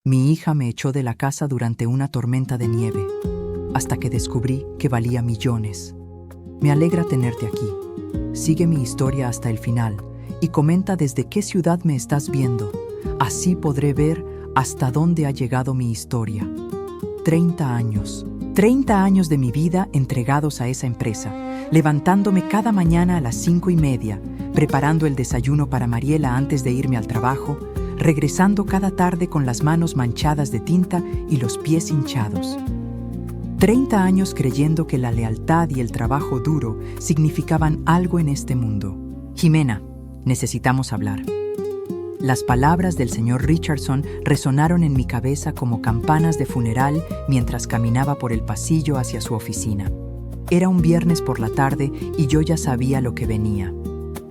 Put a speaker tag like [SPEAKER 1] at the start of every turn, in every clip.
[SPEAKER 1] Mi hija me echó de la casa durante una tormenta de nieve, hasta que descubrí que valía millones. Me alegra tenerte aquí. Sigue mi historia hasta el final y comenta desde qué ciudad me estás viendo. Así podré ver hasta dónde ha llegado mi historia. 30 años. 30 años de mi vida entregados a esa empresa, levantándome cada mañana a las 5:30, preparando el desayuno para Mariela antes de irme al trabajo, regresando cada tarde con las manos manchadas de tinta y los pies hinchados. 30 años creyendo que la lealtad y el trabajo duro significaban algo en este mundo. Jimena, necesitamos hablar. Las palabras del señor Richardson resonaron en mi cabeza como campanas de funeral mientras caminaba por el pasillo hacia su oficina. Era un viernes por la tarde y yo ya sabía lo que venía.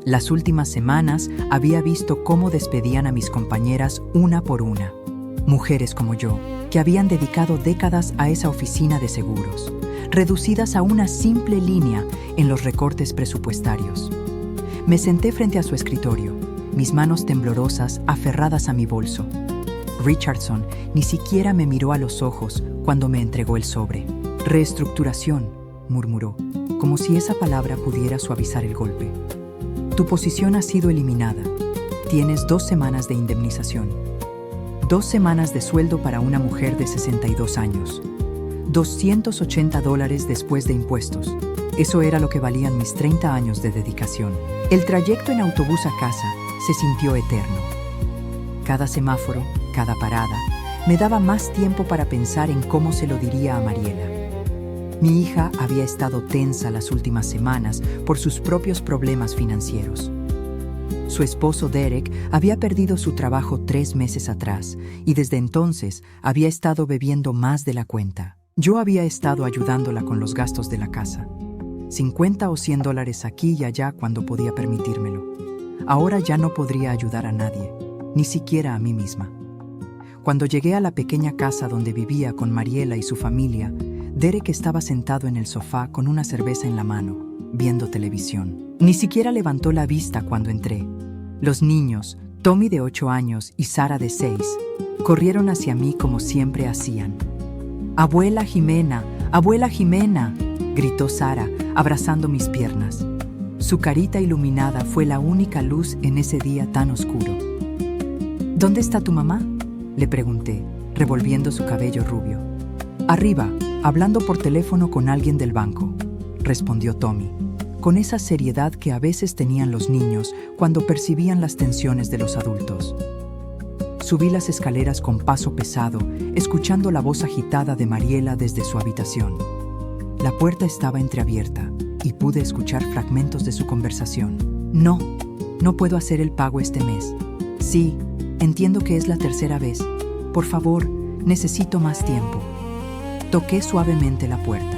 [SPEAKER 1] Las últimas semanas había visto cómo despedían a mis compañeras una por una. Mujeres como yo, que habían dedicado décadas a esa oficina de seguros, reducidas a una simple línea en los recortes presupuestarios. Me senté frente a su escritorio, mis manos temblorosas aferradas a mi bolso. Richardson ni siquiera me miró a los ojos cuando me entregó el sobre. Reestructuración, murmuró, como si esa palabra pudiera suavizar el golpe. Tu posición ha sido eliminada. Tienes 2 semanas de indemnización. 2 semanas de sueldo para una mujer de 62 años. $280 después de impuestos. Eso era lo que valían mis 30 años de dedicación. El trayecto en autobús a casa se sintió eterno. Cada semáforo, cada parada, me daba más tiempo para pensar en cómo se lo diría a Mariela. Mi hija había estado tensa las últimas semanas por sus propios problemas financieros. Su esposo Derek había perdido su trabajo 3 meses atrás y desde entonces había estado bebiendo más de la cuenta. Yo había estado ayudándola con los gastos de la casa. $50 o $100 aquí y allá cuando podía permitírmelo. Ahora ya no podría ayudar a nadie, ni siquiera a mí misma. Cuando llegué a la pequeña casa donde vivía con Mariela y su familia, Derek estaba sentado en el sofá con una cerveza en la mano, viendo televisión. Ni siquiera levantó la vista cuando entré. Los niños, Tommy de 8 años y Sara de 6, corrieron hacia mí como siempre hacían. ¡Abuela Jimena! ¡Abuela Jimena!, gritó Sara, abrazando mis piernas. Su carita iluminada fue la única luz en ese día tan oscuro. ¿Dónde está tu mamá?, le pregunté, revolviendo su cabello rubio. Arriba, hablando por teléfono con alguien del banco, respondió Tommy, con esa seriedad que a veces tenían los niños cuando percibían las tensiones de los adultos. Subí las escaleras con paso pesado, escuchando la voz agitada de Mariela desde su habitación. La puerta estaba entreabierta y pude escuchar fragmentos de su conversación. No puedo hacer el pago este mes. Sí, entiendo que es la 3ª vez. Por favor, necesito más tiempo. Toqué suavemente la puerta.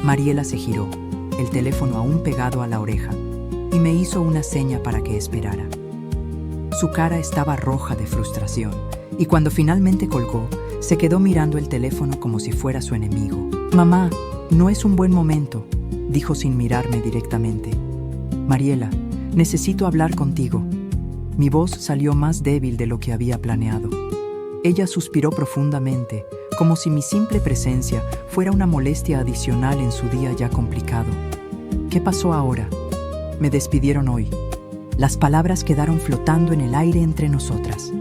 [SPEAKER 1] Mariela se giró, el teléfono aún pegado a la oreja, y me hizo una seña para que esperara. Su cara estaba roja de frustración, y cuando finalmente colgó, se quedó mirando el teléfono como si fuera su enemigo. Mamá, no es un buen momento, dijo sin mirarme directamente. Mariela, necesito hablar contigo. Mi voz salió más débil de lo que había planeado. Ella suspiró profundamente, como si mi simple presencia fuera una molestia adicional en su día ya complicado. ¿Qué pasó ahora? Me despidieron hoy. Las palabras quedaron flotando en el aire entre nosotras.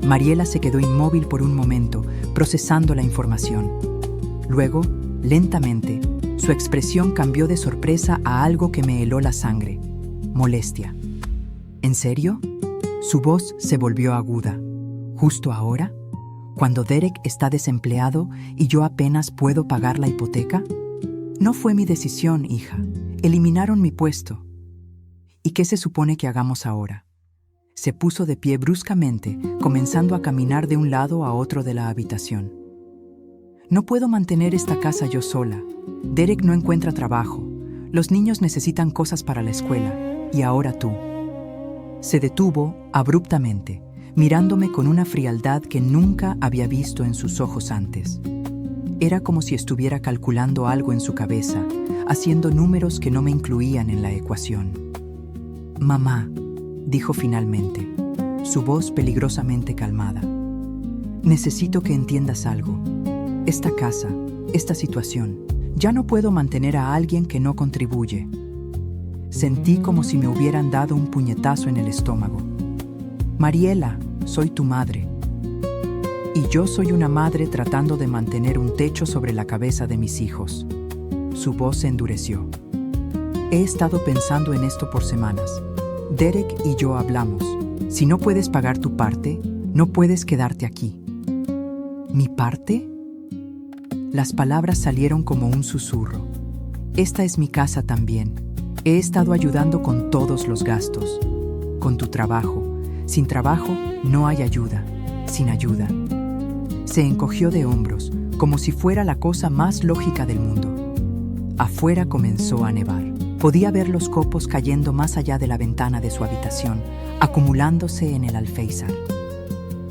[SPEAKER 1] Mariela se quedó inmóvil por un momento, procesando la información. Luego, lentamente, su expresión cambió de sorpresa a algo que me heló la sangre. Molestia. ¿En serio? Su voz se volvió aguda. ¿Justo ahora? ¿Cuando Derek está desempleado y yo apenas puedo pagar la hipoteca? No fue mi decisión, hija. Eliminaron mi puesto. ¿Y qué se supone que hagamos ahora? Se puso de pie bruscamente, comenzando a caminar de un lado a otro de la habitación. No puedo mantener esta casa yo sola. Derek no encuentra trabajo. Los niños necesitan cosas para la escuela. Y ahora tú. Se detuvo abruptamente, mirándome con una frialdad que nunca había visto en sus ojos antes. Era como si estuviera calculando algo en su cabeza, haciendo números que no me incluían en la ecuación. Mamá, dijo finalmente, su voz peligrosamente calmada. Necesito que entiendas algo. Esta casa, esta situación, ya no puedo mantener a alguien que no contribuye. Sentí como si me hubieran dado un puñetazo en el estómago. Mariela, soy tu madre. Y yo soy una madre tratando de mantener un techo sobre la cabeza de mis hijos. Su voz se endureció. He estado pensando en esto por semanas. Derek y yo hablamos. Si no puedes pagar tu parte, no puedes quedarte aquí. ¿Mi parte? Las palabras salieron como un susurro. Esta es mi casa también. He estado ayudando con todos los gastos. Con tu trabajo. Sin trabajo, no hay ayuda. Sin ayuda. Se encogió de hombros, como si fuera la cosa más lógica del mundo. Afuera comenzó a nevar. Podía ver los copos cayendo más allá de la ventana de su habitación, acumulándose en el alféizar.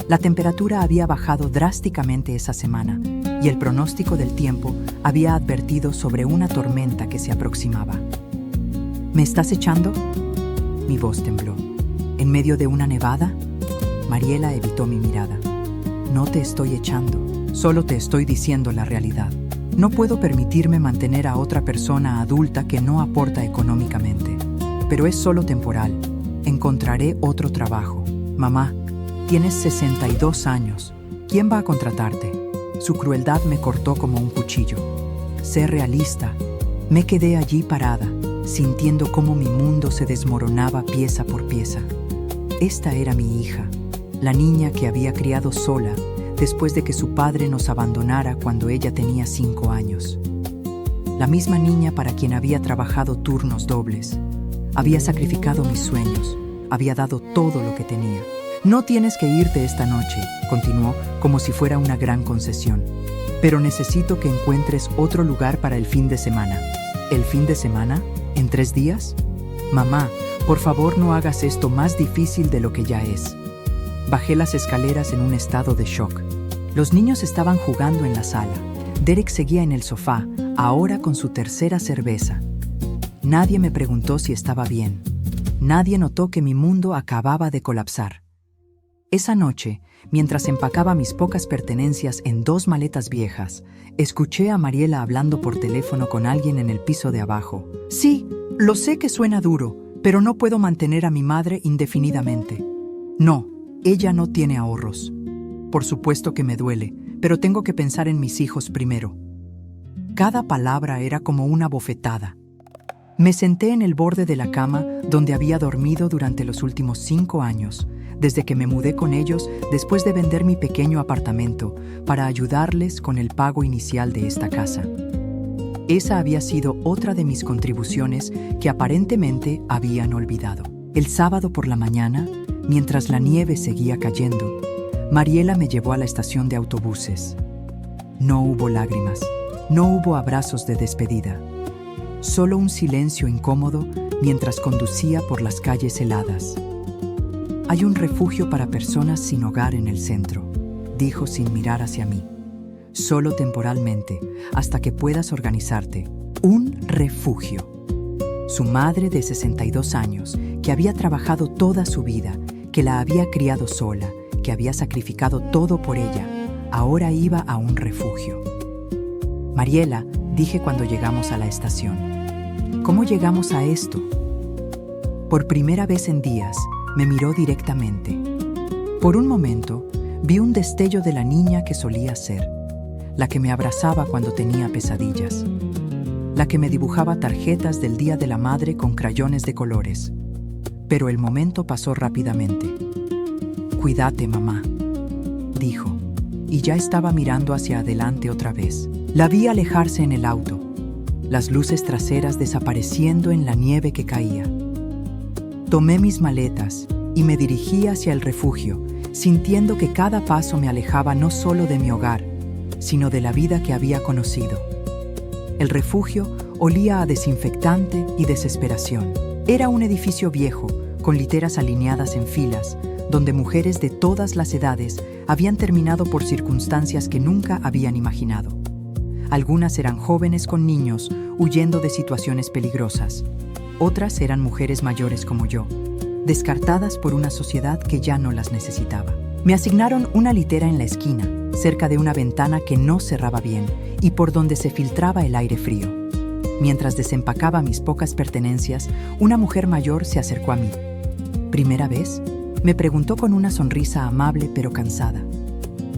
[SPEAKER 1] La temperatura había bajado drásticamente esa semana y el pronóstico del tiempo había advertido sobre una tormenta que se aproximaba. ¿Me estás echando? Mi voz tembló. ¿En medio de una nevada? Mariela evitó mi mirada. No te estoy echando, solo te estoy diciendo la realidad. No puedo permitirme mantener a otra persona adulta que no aporta económicamente. Pero es solo temporal. Encontraré otro trabajo. Mamá, tienes 62 años. ¿Quién va a contratarte? Su crueldad me cortó como un cuchillo. Sé realista. Me quedé allí parada, sintiendo cómo mi mundo se desmoronaba pieza por pieza. Esta era mi hija, la niña que había criado sola después de que su padre nos abandonara cuando ella tenía 5 años. La misma niña para quien había trabajado turnos dobles. Había sacrificado mis sueños, había dado todo lo que tenía. No tienes que irte esta noche, continuó, como si fuera una gran concesión. Pero necesito que encuentres otro lugar para el fin de semana. ¿El fin de semana? ¿En 3 días? Mamá, por favor no hagas esto más difícil de lo que ya es. Bajé las escaleras en un estado de shock. Los niños estaban jugando en la sala. Derek seguía en el sofá, ahora con su tercera cerveza. Nadie me preguntó si estaba bien. Nadie notó que mi mundo acababa de colapsar. Esa noche, mientras empacaba mis pocas pertenencias en 2 maletas viejas, escuché a Mariela hablando por teléfono con alguien en el piso de abajo. Sí, lo sé que suena duro, pero no puedo mantener a mi madre indefinidamente. No, ella no tiene ahorros. Por supuesto que me duele, pero tengo que pensar en mis hijos primero. Cada palabra era como una bofetada. Me senté en el borde de la cama donde había dormido durante los últimos 5 años, desde que me mudé con ellos después de vender mi pequeño apartamento para ayudarles con el pago inicial de esta casa. Esa había sido otra de mis contribuciones que aparentemente habían olvidado. El sábado por la mañana, mientras la nieve seguía cayendo, Mariela me llevó a la estación de autobuses. No hubo lágrimas, no hubo abrazos de despedida. Solo un silencio incómodo mientras conducía por las calles heladas. Hay un refugio para personas sin hogar en el centro, dijo sin mirar hacia mí. Solo temporalmente, hasta que puedas organizarte. Un refugio. Su madre de 62 años, que había trabajado toda su vida, que la había criado sola, que había sacrificado todo por ella, ahora iba a un refugio. Mariela, dije cuando llegamos a la estación. ¿Cómo llegamos a esto? Por primera vez en días, me miró directamente. Por un momento, vi un destello de la niña que solía ser, la que me abrazaba cuando tenía pesadillas, la que me dibujaba tarjetas del Día de la Madre con crayones de colores. Pero el momento pasó rápidamente. «Cuídate, mamá», dijo, y ya estaba mirando hacia adelante otra vez. La vi alejarse en el auto, las luces traseras desapareciendo en la nieve que caía. Tomé mis maletas y me dirigí hacia el refugio, sintiendo que cada paso me alejaba no solo de mi hogar, sino de la vida que había conocido. El refugio olía a desinfectante y desesperación. Era un edificio viejo, con literas alineadas en filas, donde mujeres de todas las edades habían terminado por circunstancias que nunca habían imaginado. Algunas eran jóvenes con niños, huyendo de situaciones peligrosas. Otras eran mujeres mayores como yo, descartadas por una sociedad que ya no las necesitaba. Me asignaron una litera en la esquina, cerca de una ventana que no cerraba bien y por donde se filtraba el aire frío. Mientras desempacaba mis pocas pertenencias, una mujer mayor se acercó a mí. ¿Primera vez?, me preguntó con una sonrisa amable pero cansada.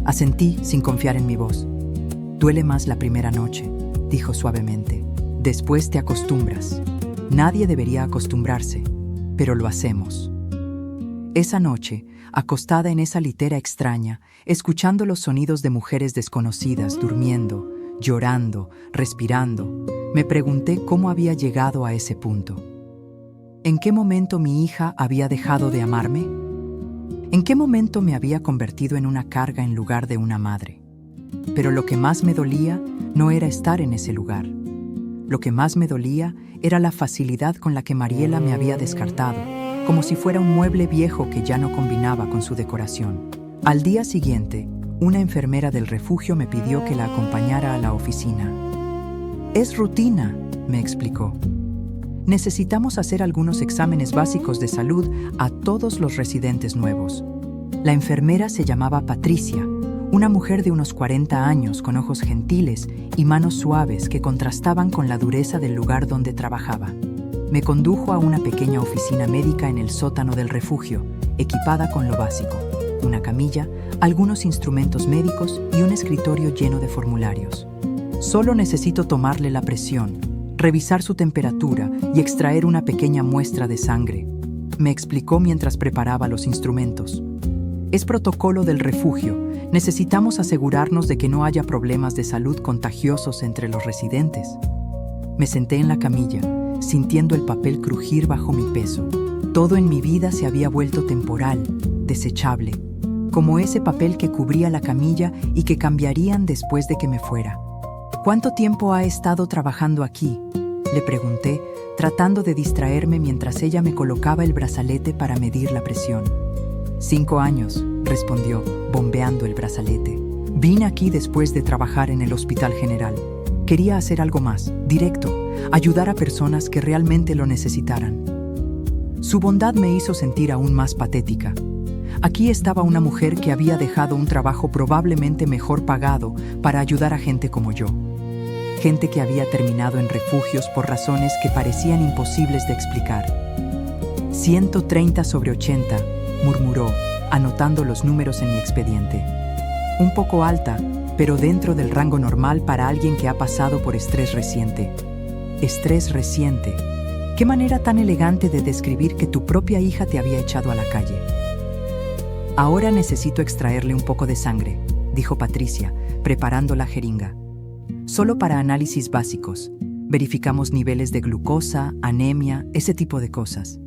[SPEAKER 1] Asentí sin confiar en mi voz. «Duele más la primera noche», dijo suavemente. «Después te acostumbras. Nadie debería acostumbrarse, pero lo hacemos». Esa noche, acostada en esa litera extraña, escuchando los sonidos de mujeres desconocidas durmiendo, llorando, respirando, me pregunté cómo había llegado a ese punto. ¿En qué momento mi hija había dejado de amarme? ¿En qué momento me había convertido en una carga en lugar de una madre? Pero lo que más me dolía no era estar en ese lugar. Lo que más me dolía era la facilidad con la que Mariela me había descartado, como si fuera un mueble viejo que ya no combinaba con su decoración. Al día siguiente, una enfermera del refugio me pidió que la acompañara a la oficina. «Es rutina», me explicó. «Necesitamos hacer algunos exámenes básicos de salud a todos los residentes nuevos». La enfermera se llamaba Patricia, una mujer de unos 40 años con ojos gentiles y manos suaves que contrastaban con la dureza del lugar donde trabajaba. Me condujo a una pequeña oficina médica en el sótano del refugio, equipada con lo básico: una camilla, algunos instrumentos médicos y un escritorio lleno de formularios. «Solo necesito tomarle la presión, revisar su temperatura y extraer una pequeña muestra de sangre», me explicó mientras preparaba los instrumentos. «Es protocolo del refugio. Necesitamos asegurarnos de que no haya problemas de salud contagiosos entre los residentes». Me senté en la camilla, sintiendo el papel crujir bajo mi peso. Todo en mi vida se había vuelto temporal, desechable, como ese papel que cubría la camilla y que cambiarían después de que me fuera. «¿Cuánto tiempo ha estado trabajando aquí?», le pregunté, tratando de distraerme mientras ella me colocaba el brazalete para medir la presión. «5 años», respondió, bombeando el brazalete. «Vine aquí después de trabajar en el Hospital General. Quería hacer algo más, directo, ayudar a personas que realmente lo necesitaran». Su bondad me hizo sentir aún más patética. Aquí estaba una mujer que había dejado un trabajo probablemente mejor pagado para ayudar a gente como yo. Gente que había terminado en refugios por razones que parecían imposibles de explicar. 130/80, murmuró, anotando los números en mi expediente. Un poco alta, pero dentro del rango normal para alguien que ha pasado por estrés reciente. Estrés reciente. Qué manera tan elegante de describir que tu propia hija te había echado a la calle. «Ahora necesito extraerle un poco de sangre», dijo Patricia, preparando la jeringa. «Solo para análisis básicos. Verificamos niveles de glucosa, anemia, ese tipo de cosas».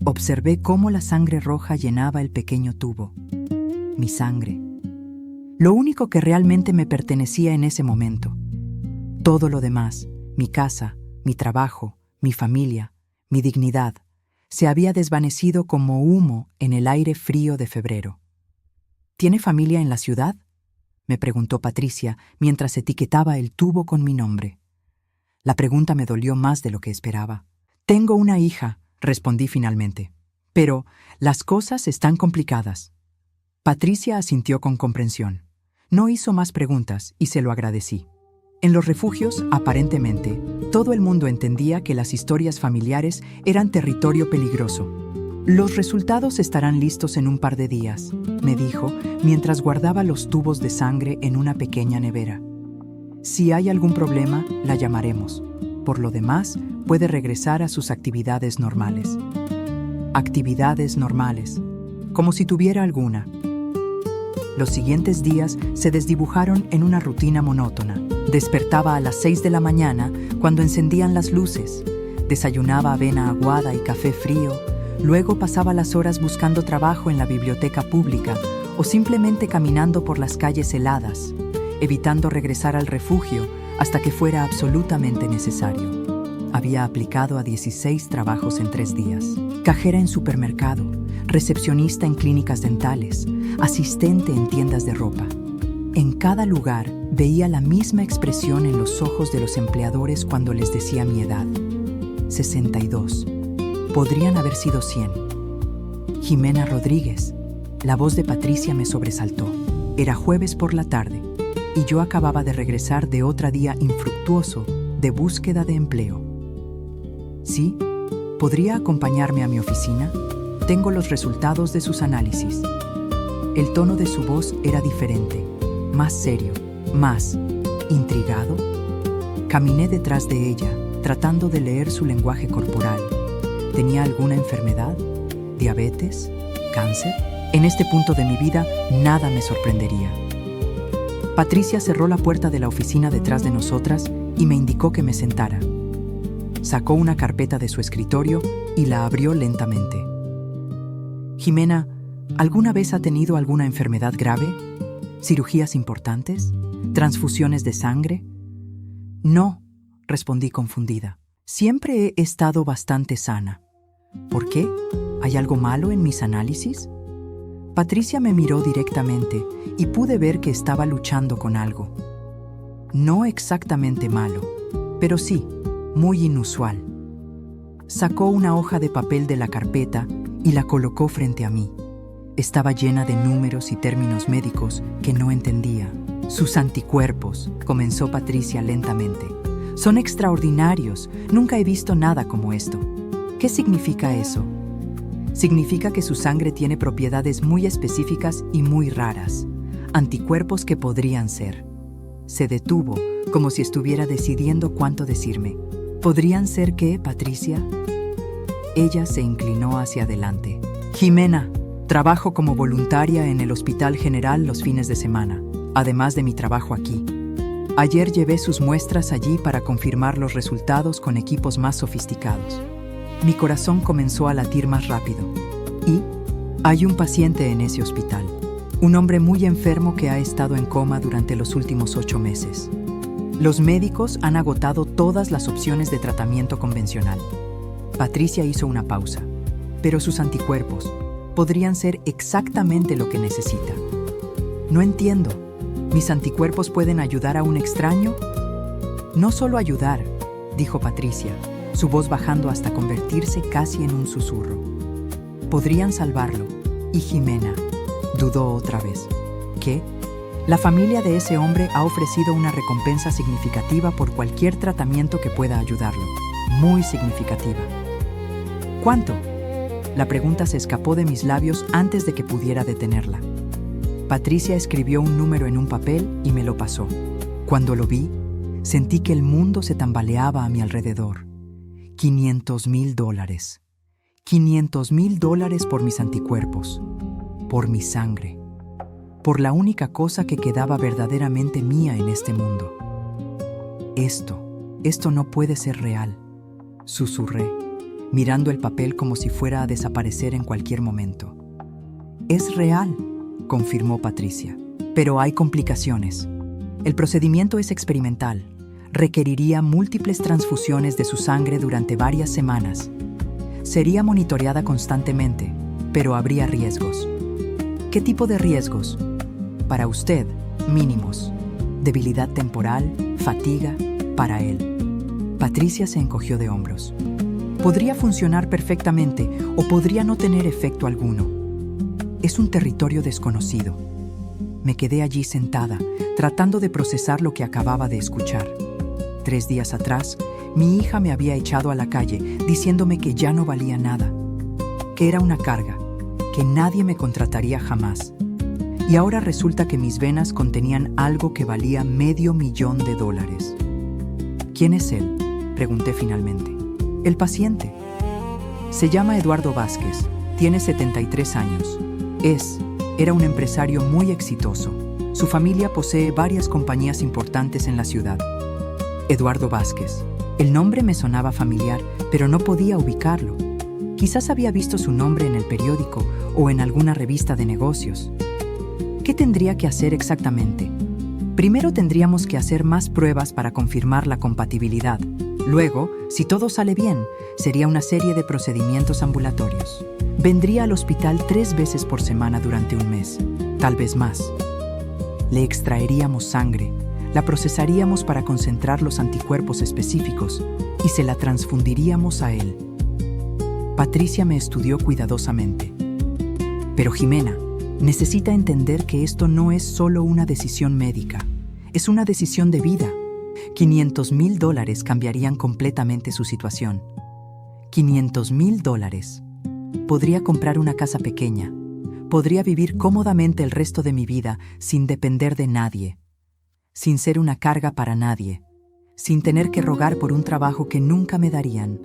[SPEAKER 1] Observé cómo la sangre roja llenaba el pequeño tubo. Mi sangre. Lo único que realmente me pertenecía en ese momento. Todo lo demás, mi casa, mi trabajo, mi familia, mi dignidad, se había desvanecido como humo en el aire frío de febrero. «¿Tiene familia en la ciudad?», me preguntó Patricia mientras etiquetaba el tubo con mi nombre. La pregunta me dolió más de lo que esperaba. «Tengo una hija», respondí finalmente. «Pero las cosas están complicadas». Patricia asintió con comprensión. No hizo más preguntas y se lo agradecí. En los refugios, aparentemente, todo el mundo entendía que las historias familiares eran territorio peligroso. «Los resultados estarán listos en un par de días», me dijo, mientras guardaba los tubos de sangre en una pequeña nevera. «Si hay algún problema, la llamaremos. Por lo demás, puede regresar a sus actividades normales». Actividades normales, como si tuviera alguna. Los siguientes días se desdibujaron en una rutina monótona. Despertaba a las 6 de la mañana cuando encendían las luces. Desayunaba avena aguada y café frío. Luego pasaba las horas buscando trabajo en la biblioteca pública o simplemente caminando por las calles heladas, evitando regresar al refugio hasta que fuera absolutamente necesario. Había aplicado a 16 trabajos en 3 días. Cajera en supermercado, recepcionista en clínicas dentales, asistente en tiendas de ropa. En cada lugar veía la misma expresión en los ojos de los empleadores cuando les decía mi edad. 62. Podrían haber sido 100. Jimena Rodríguez. La voz de Patricia me sobresaltó. Era jueves por la tarde y yo acababa de regresar de otro día infructuoso de búsqueda de empleo. ¿Sí? ¿Podría acompañarme a mi oficina? Tengo los resultados de sus análisis. El tono de su voz era diferente, más serio, más intrigado. Caminé detrás de ella, tratando de leer su lenguaje corporal. ¿Tenía alguna enfermedad? ¿Diabetes? ¿Cáncer? En este punto de mi vida, nada me sorprendería. Patricia cerró la puerta de la oficina detrás de nosotras y me indicó que me sentara. Sacó una carpeta de su escritorio y la abrió lentamente. Jimena, ¿alguna vez ha tenido alguna enfermedad grave? ¿Cirugías importantes? ¿Transfusiones de sangre? No, respondí confundida. Siempre he estado bastante sana. ¿Por qué? ¿Hay algo malo en mis análisis? Patricia me miró directamente y pude ver que estaba luchando con algo. No exactamente malo, pero sí, muy inusual. Sacó una hoja de papel de la carpeta y la colocó frente a mí. Estaba llena de números y términos médicos que no entendía. Sus anticuerpos, comenzó Patricia lentamente. Son extraordinarios. Nunca he visto nada como esto. ¿Qué significa eso? Significa que su sangre tiene propiedades muy específicas y muy raras. Anticuerpos que podrían ser. Se detuvo, como si estuviera decidiendo cuánto decirme. ¿Podrían ser qué, Patricia? Ella se inclinó hacia adelante. Jimena, trabajo como voluntaria en el Hospital General los fines de semana, además de mi trabajo aquí. Ayer llevé sus muestras allí para confirmar los resultados con equipos más sofisticados. Mi corazón comenzó a latir más rápido. Y hay un paciente en ese hospital. Un hombre muy enfermo que ha estado en coma durante los últimos 8 meses. Los médicos han agotado todas las opciones de tratamiento convencional. Patricia hizo una pausa. Pero sus anticuerpos podrían ser exactamente lo que necesita. No entiendo. ¿Mis anticuerpos pueden ayudar a un extraño? No solo ayudar, dijo Patricia, su voz bajando hasta convertirse casi en un susurro. Podrían salvarlo. Y Jimena dudó otra vez. ¿Qué? La familia de ese hombre ha ofrecido una recompensa significativa por cualquier tratamiento que pueda ayudarlo. Muy significativa. ¿Cuánto? La pregunta se escapó de mis labios antes de que pudiera detenerla. Patricia escribió un número en un papel y me lo pasó. Cuando lo vi, sentí que el mundo se tambaleaba a mi alrededor. $500,000. $500,000 por mis anticuerpos, por mi sangre, por la única cosa que quedaba verdaderamente mía en este mundo. Esto no puede ser real, susurré, mirando el papel como si fuera a desaparecer en cualquier momento. Es real, confirmó Patricia, pero hay complicaciones. El procedimiento es experimental. Requeriría múltiples transfusiones de su sangre durante varias semanas. Sería monitoreada constantemente, pero habría riesgos. ¿Qué tipo de riesgos? Para usted, mínimos. Debilidad temporal, fatiga, para él. Patricia se encogió de hombros. Podría funcionar perfectamente o podría no tener efecto alguno. Es un territorio desconocido. Me quedé allí sentada, tratando de procesar lo que acababa de escuchar. 3 días atrás, mi hija me había echado a la calle diciéndome que ya no valía nada, que era una carga, que nadie me contrataría jamás. Y ahora resulta que mis venas contenían algo que valía $500,000. ¿Quién es él?, pregunté finalmente. El paciente. Se llama Eduardo Vázquez, tiene 73 años. Era un empresario muy exitoso. Su familia posee varias compañías importantes en la ciudad. Eduardo Vázquez. El nombre me sonaba familiar, pero no podía ubicarlo. Quizás había visto su nombre en el periódico o en alguna revista de negocios. ¿Qué tendría que hacer exactamente? Primero tendríamos que hacer más pruebas para confirmar la compatibilidad. Luego, si todo sale bien, sería una serie de procedimientos ambulatorios. Vendría al hospital 3 veces por semana durante un mes, tal vez más. Le extraeríamos sangre, la procesaríamos para concentrar los anticuerpos específicos y se la transfundiríamos a él. Patricia me estudió cuidadosamente. Pero Jimena, Necesita entender que esto no es solo una decisión médica, es una decisión de vida. $500,000 cambiarían completamente su situación. $500,000. Podría comprar una casa pequeña. Podría vivir cómodamente el resto de mi vida sin depender de nadie, sin ser una carga para nadie, sin tener que rogar por un trabajo que nunca me darían.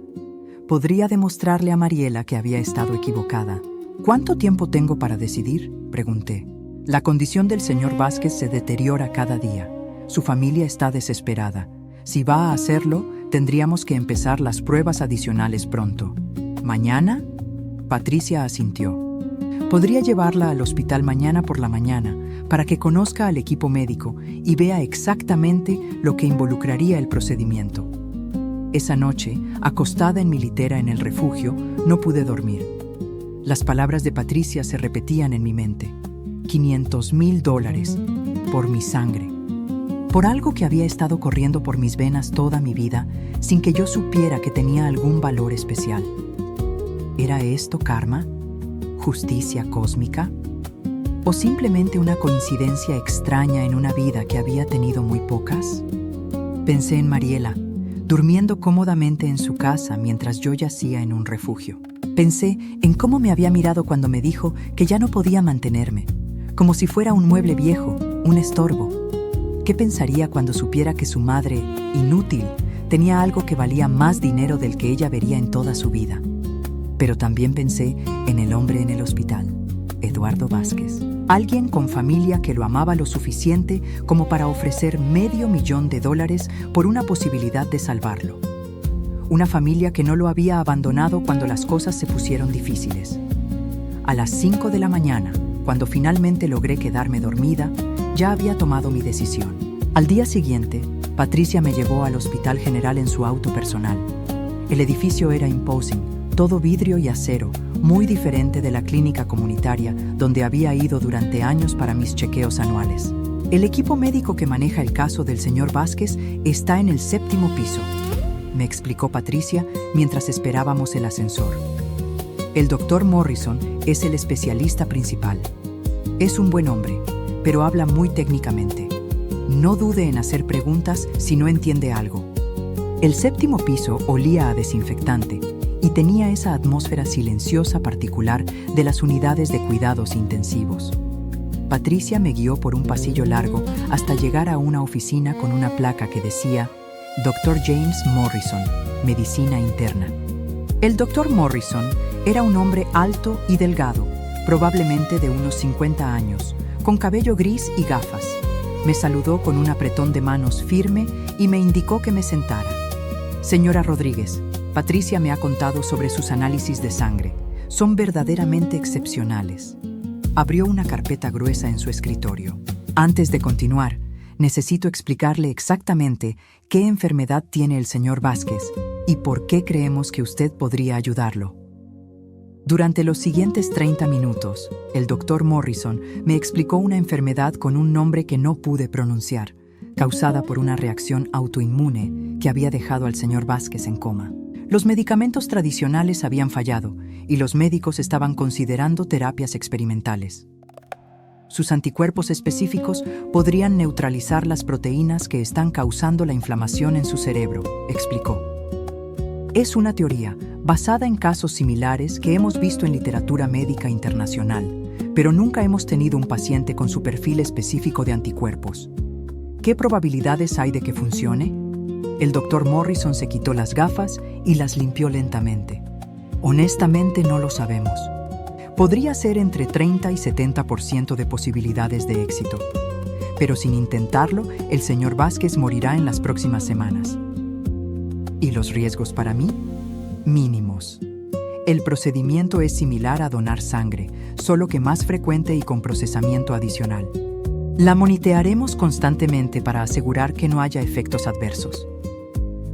[SPEAKER 1] Podría demostrarle a Mariela que había estado equivocada. ¿Cuánto tiempo tengo para decidir?, pregunté. La condición del señor Vázquez se deteriora cada día. Su familia está desesperada. Si va a hacerlo, tendríamos que empezar las pruebas adicionales pronto. ¿Mañana? Patricia asintió. Podría llevarla al hospital mañana por la mañana para que conozca al equipo médico y vea exactamente lo que involucraría el procedimiento. Esa noche, acostada en mi litera en el refugio, no pude dormir. Las palabras de Patricia se repetían en mi mente. $500,000 por mi sangre. Por algo que había estado corriendo por mis venas toda mi vida sin que yo supiera que tenía algún valor especial. ¿Era esto karma? ¿Justicia cósmica? ¿O simplemente una coincidencia extraña en una vida que había tenido muy pocas? Pensé en Mariela, durmiendo cómodamente en su casa mientras yo yacía en un refugio. Pensé en cómo me había mirado cuando me dijo que ya no podía mantenerme, como si fuera un mueble viejo, un estorbo. ¿Qué pensaría cuando supiera que su madre, inútil, tenía algo que valía más dinero del que ella vería en toda su vida? Pero también pensé en el hombre en el hospital, Eduardo Vázquez. Alguien con familia que lo amaba lo suficiente como para ofrecer $500,000 por una posibilidad de salvarlo. Una familia que no lo había abandonado cuando las cosas se pusieron difíciles. A las 5 de la mañana, cuando finalmente logré quedarme dormida, ya había tomado mi decisión. Al día siguiente, Patricia me llevó al Hospital General en su auto personal. El edificio era imposing, todo vidrio y acero, muy diferente de la clínica comunitaria donde había ido durante años para mis chequeos anuales. El equipo médico que maneja el caso del señor Vázquez está en el 7º piso, me explicó Patricia mientras esperábamos el ascensor. El doctor Morrison es el especialista principal. Es un buen hombre, pero habla muy técnicamente. No dude en hacer preguntas si no entiende algo. El 7º piso olía a desinfectante y tenía esa atmósfera silenciosa particular de las unidades de cuidados intensivos. Patricia me guió por un pasillo largo hasta llegar a una oficina con una placa que decía Dr. James Morrison, Medicina Interna. El Dr. Morrison era un hombre alto y delgado, probablemente de unos 50 años, con cabello gris y gafas. Me saludó con un apretón de manos firme y me indicó que me sentara. Señora Rodríguez, Patricia me ha contado sobre sus análisis de sangre. Son verdaderamente excepcionales. Abrió una carpeta gruesa en su escritorio. Antes de continuar, necesito explicarle exactamente qué enfermedad tiene el señor Vázquez y por qué creemos que usted podría ayudarlo. Durante los siguientes 30 minutos, el doctor Morrison me explicó una enfermedad con un nombre que no pude pronunciar, causada por una reacción autoinmune que había dejado al señor Vázquez en coma. Los medicamentos tradicionales habían fallado y los médicos estaban considerando terapias experimentales. Sus anticuerpos específicos podrían neutralizar las proteínas que están causando la inflamación en su cerebro, explicó. Es una teoría basada en casos similares que hemos visto en literatura médica internacional, pero nunca hemos tenido un paciente con su perfil específico de anticuerpos. ¿Qué probabilidades hay de que funcione? El doctor Morrison se quitó las gafas y las limpió lentamente. Honestamente no lo sabemos. Podría ser entre 30 y 70% de posibilidades de éxito. Pero sin intentarlo, el señor Vázquez morirá en las próximas semanas. ¿Y los riesgos para mí? Mínimos. El procedimiento es similar a donar sangre, solo que más frecuente y con procesamiento adicional. La monitorearemos constantemente para asegurar que no haya efectos adversos.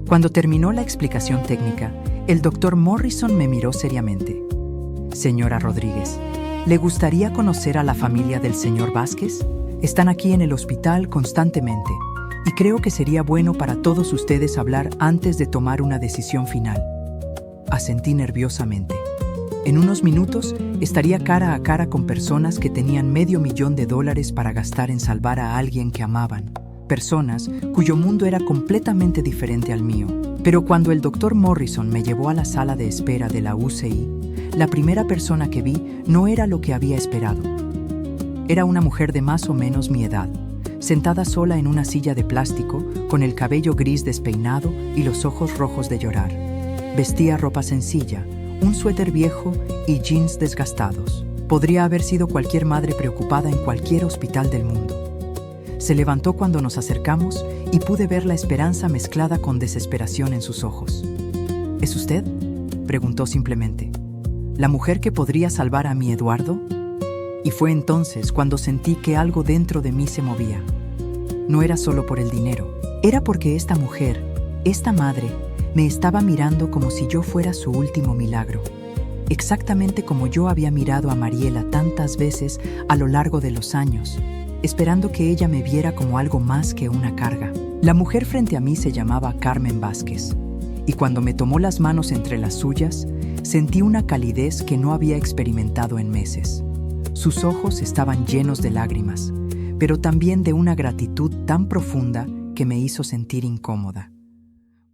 [SPEAKER 1] Cuando terminó la explicación técnica, el doctor Morrison me miró seriamente. Señora Rodríguez, ¿le gustaría conocer a la familia del señor Vázquez? Están aquí en el hospital constantemente y creo que sería bueno para todos ustedes hablar antes de tomar una decisión final. Asentí nerviosamente. En unos minutos estaría cara a cara con personas que tenían $500,000 para gastar en salvar a alguien que amaban. Personas cuyo mundo era completamente diferente al mío. Pero cuando el doctor Morrison me llevó a la sala de espera de la UCI, la primera persona que vi no era lo que había esperado. Era una mujer de más o menos mi edad, sentada sola en una silla de plástico, con el cabello gris despeinado y los ojos rojos de llorar. Vestía ropa sencilla, un suéter viejo y jeans desgastados. Podría haber sido cualquier madre preocupada en cualquier hospital del mundo. Se levantó cuando nos acercamos y pude ver la esperanza mezclada con desesperación en sus ojos. ¿Es usted?, preguntó simplemente. ¿La mujer que podría salvar a mi Eduardo? Y fue entonces cuando sentí que algo dentro de mí se movía. No era solo por el dinero, era porque esta mujer, esta madre, me estaba mirando como si yo fuera su último milagro. Exactamente como yo había mirado a Mariela tantas veces a lo largo de los años, esperando que ella me viera como algo más que una carga. La mujer frente a mí se llamaba Carmen Vázquez, y cuando me tomó las manos entre las suyas, sentí una calidez que no había experimentado en meses. Sus ojos estaban llenos de lágrimas, pero también de una gratitud tan profunda que me hizo sentir incómoda.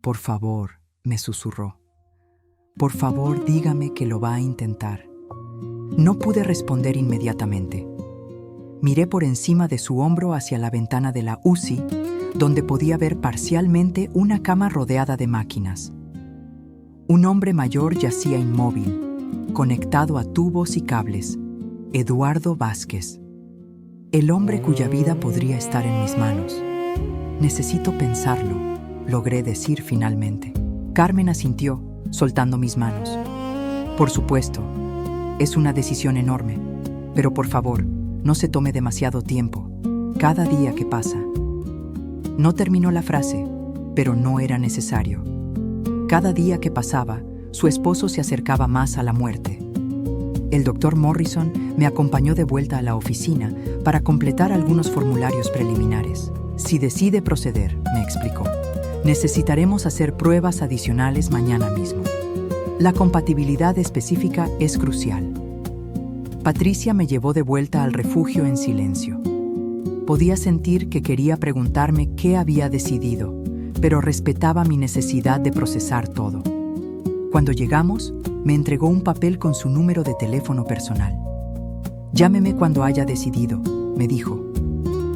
[SPEAKER 1] «Por favor», me susurró. «Por favor, dígame que lo va a intentar». No pude responder inmediatamente. Miré por encima de su hombro hacia la ventana de la UCI, donde podía ver parcialmente una cama rodeada de máquinas. Un hombre mayor yacía inmóvil, conectado a tubos y cables. Eduardo Vázquez. El hombre cuya vida podría estar en mis manos. «Necesito pensarlo», logré decir finalmente. Carmen asintió, soltando mis manos. «Por supuesto, es una decisión enorme, pero por favor, no se tome demasiado tiempo. Cada día que pasa». No terminó la frase, pero no era necesario. Cada día que pasaba, su esposo se acercaba más a la muerte. El doctor Morrison me acompañó de vuelta a la oficina para completar algunos formularios preliminares. «Si decide proceder», me explicó, «necesitaremos hacer pruebas adicionales mañana mismo. La compatibilidad específica es crucial». Patricia me llevó de vuelta al refugio en silencio. Podía sentir que quería preguntarme qué había decidido, pero respetaba mi necesidad de procesar todo. Cuando llegamos, me entregó un papel con su número de teléfono personal. «Llámeme cuando haya decidido», me dijo.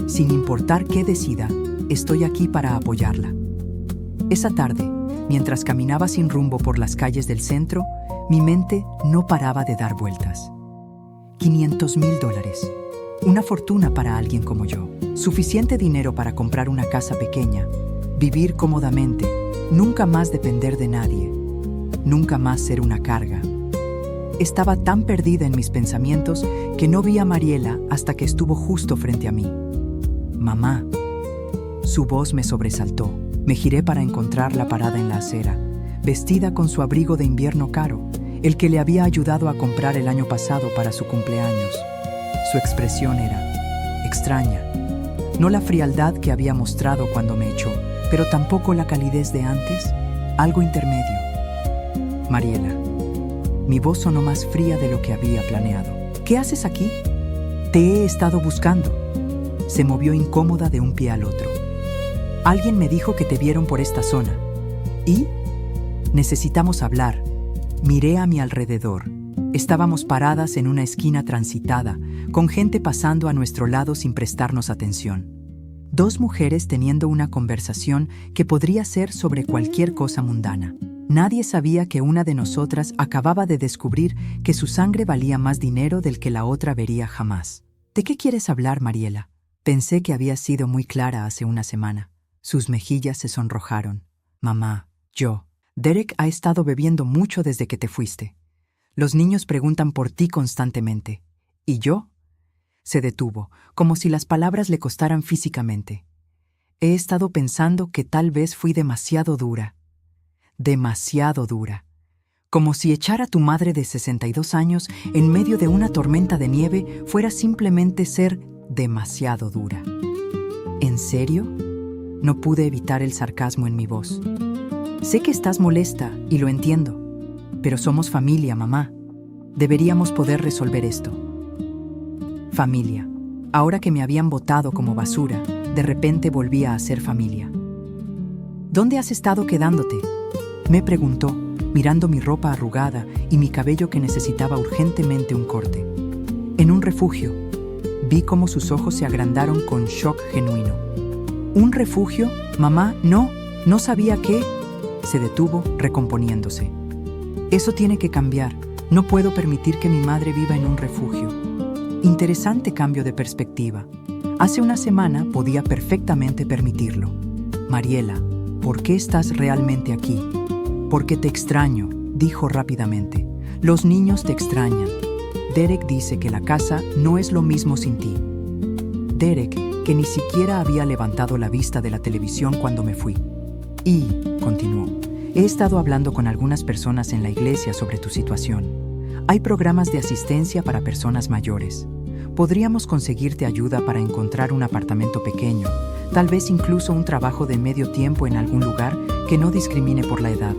[SPEAKER 1] «Sin importar qué decida, estoy aquí para apoyarla». Esa tarde, mientras caminaba sin rumbo por las calles del centro, mi mente no paraba de dar vueltas. $500,000. Una fortuna para alguien como yo. Suficiente dinero para comprar una casa pequeña, vivir cómodamente, nunca más depender de nadie, nunca más ser una carga. Estaba tan perdida en mis pensamientos que no vi a Mariela hasta que estuvo justo frente a mí. «Mamá». Su voz me sobresaltó. Me giré para encontrarla parada en la acera, vestida con su abrigo de invierno caro, el que le había ayudado a comprar el año pasado para su cumpleaños. Su expresión era extraña. No la frialdad que había mostrado cuando me echó, pero tampoco la calidez de antes, algo intermedio. «Mariela». Mi voz sonó más fría de lo que había planeado. «¿Qué haces aquí? Te he estado buscando». Se movió incómoda de un pie al otro. «Alguien me dijo que te vieron por esta zona. ¿Y? Necesitamos hablar». Miré a mi alrededor. Estábamos paradas en una esquina transitada, con gente pasando a nuestro lado sin prestarnos atención. Dos mujeres teniendo una conversación que podría ser sobre cualquier cosa mundana. Nadie sabía que una de nosotras acababa de descubrir que su sangre valía más dinero del que la otra vería jamás. «¿De qué quieres hablar, Mariela?». Pensé que había sido muy clara hace una semana. Sus mejillas se sonrojaron. «Mamá, Derek ha estado bebiendo mucho desde que te fuiste. Los niños preguntan por ti constantemente. ¿Y yo?». Se detuvo, como si las palabras le costaran físicamente. «He estado pensando que tal vez fui demasiado dura. Demasiado dura. Como si echar a tu madre de 62 años en medio de una tormenta de nieve fuera simplemente ser demasiado dura». «¿En serio?». No pude evitar el sarcasmo en mi voz. «Sé que estás molesta y lo entiendo, pero somos familia, mamá. Deberíamos poder resolver esto. Familia. Ahora que me habían botado como basura, de repente volvía a ser familia. ¿Dónde has estado quedándote?, me preguntó, mirando mi ropa arrugada y mi cabello que necesitaba urgentemente un corte. En un refugio. Vi cómo sus ojos se agrandaron con shock genuino. ¿Un refugio? Mamá, no sabía qué. Se detuvo, recomponiéndose. Eso tiene que cambiar. No puedo permitir que mi madre viva en un refugio. Interesante cambio de perspectiva. Hace una semana podía perfectamente permitirlo. Mariela, ¿por qué estás realmente aquí? Porque te extraño, dijo rápidamente. Los niños te extrañan. Derek dice que la casa no es lo mismo sin ti. Derek, que ni siquiera había levantado la vista de la televisión cuando me fui. Y, continuó, he estado hablando con algunas personas en la iglesia sobre tu situación. Hay programas de asistencia para personas mayores. Podríamos conseguirte ayuda para encontrar un apartamento pequeño, tal vez incluso un trabajo de medio tiempo en algún lugar que no discrimine por la edad.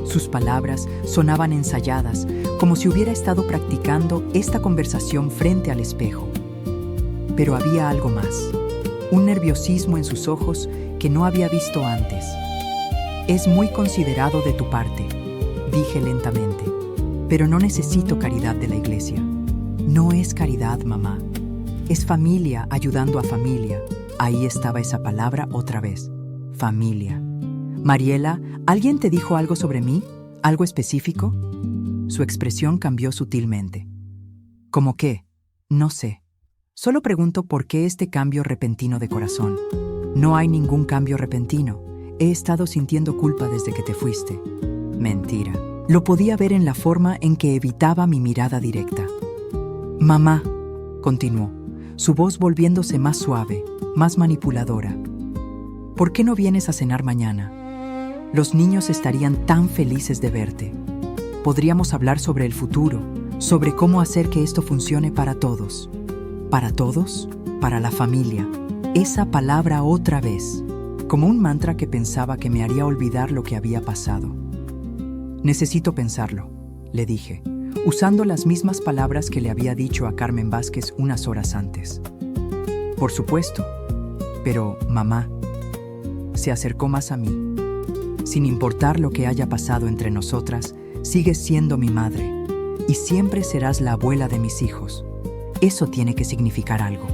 [SPEAKER 1] Sus palabras sonaban ensayadas, como si hubiera estado practicando esta conversación frente al espejo. Pero había algo más, un nerviosismo en sus ojos que no había visto antes. Es muy considerado de tu parte, dije lentamente, pero no necesito caridad de la iglesia. No es caridad, mamá. Es familia ayudando a familia. Ahí estaba esa palabra otra vez. Familia. Mariela, ¿alguien te dijo algo sobre mí? ¿Algo específico? Su expresión cambió sutilmente. ¿Cómo qué? No sé. Solo pregunto por qué este cambio repentino de corazón. No hay ningún cambio repentino. He estado sintiendo culpa desde que te fuiste. Mentira. Lo podía ver en la forma en que evitaba mi mirada directa. Mamá, continuó, su voz volviéndose más suave, más manipuladora. ¿Por qué no vienes a cenar mañana? Los niños estarían tan felices de verte. Podríamos hablar sobre el futuro, sobre cómo hacer que esto funcione para todos. ¿Para todos? Para la familia. Esa palabra otra vez, como un mantra que pensaba que me haría olvidar lo que había pasado. Necesito pensarlo, le dije, usando las mismas palabras que le había dicho a Carmen Vázquez unas horas antes. Por supuesto, pero, mamá, se acercó más a mí. Sin importar lo que haya pasado entre nosotras, sigues siendo mi madre, y siempre serás la abuela de mis hijos. Eso tiene que significar algo.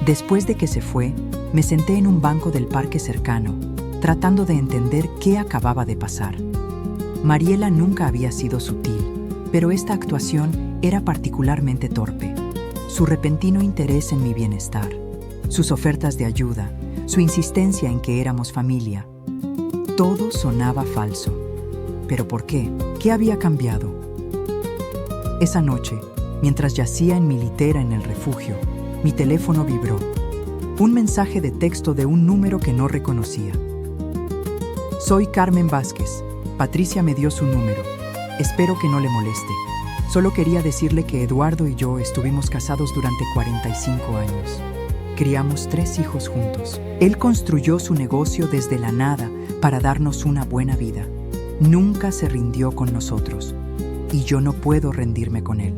[SPEAKER 1] Después de que se fue, me senté en un banco del parque cercano, tratando de entender qué acababa de pasar. Mariela nunca había sido sutil, pero esta actuación era particularmente torpe. Su repentino interés en mi bienestar, sus ofertas de ayuda, su insistencia en que éramos familia. Todo sonaba falso. ¿Pero por qué? ¿Qué había cambiado? Esa noche, mientras yacía en mi litera en el refugio, mi teléfono vibró. Un mensaje de texto de un número que no reconocía. Soy Carmen Vázquez. Patricia me dio su número. Espero que no le moleste. Solo quería decirle que Eduardo y yo estuvimos casados durante 45 años. Criamos 3 hijos juntos. Él construyó su negocio desde la nada para darnos una buena vida. Nunca se rindió con nosotros. Y yo no puedo rendirme con él.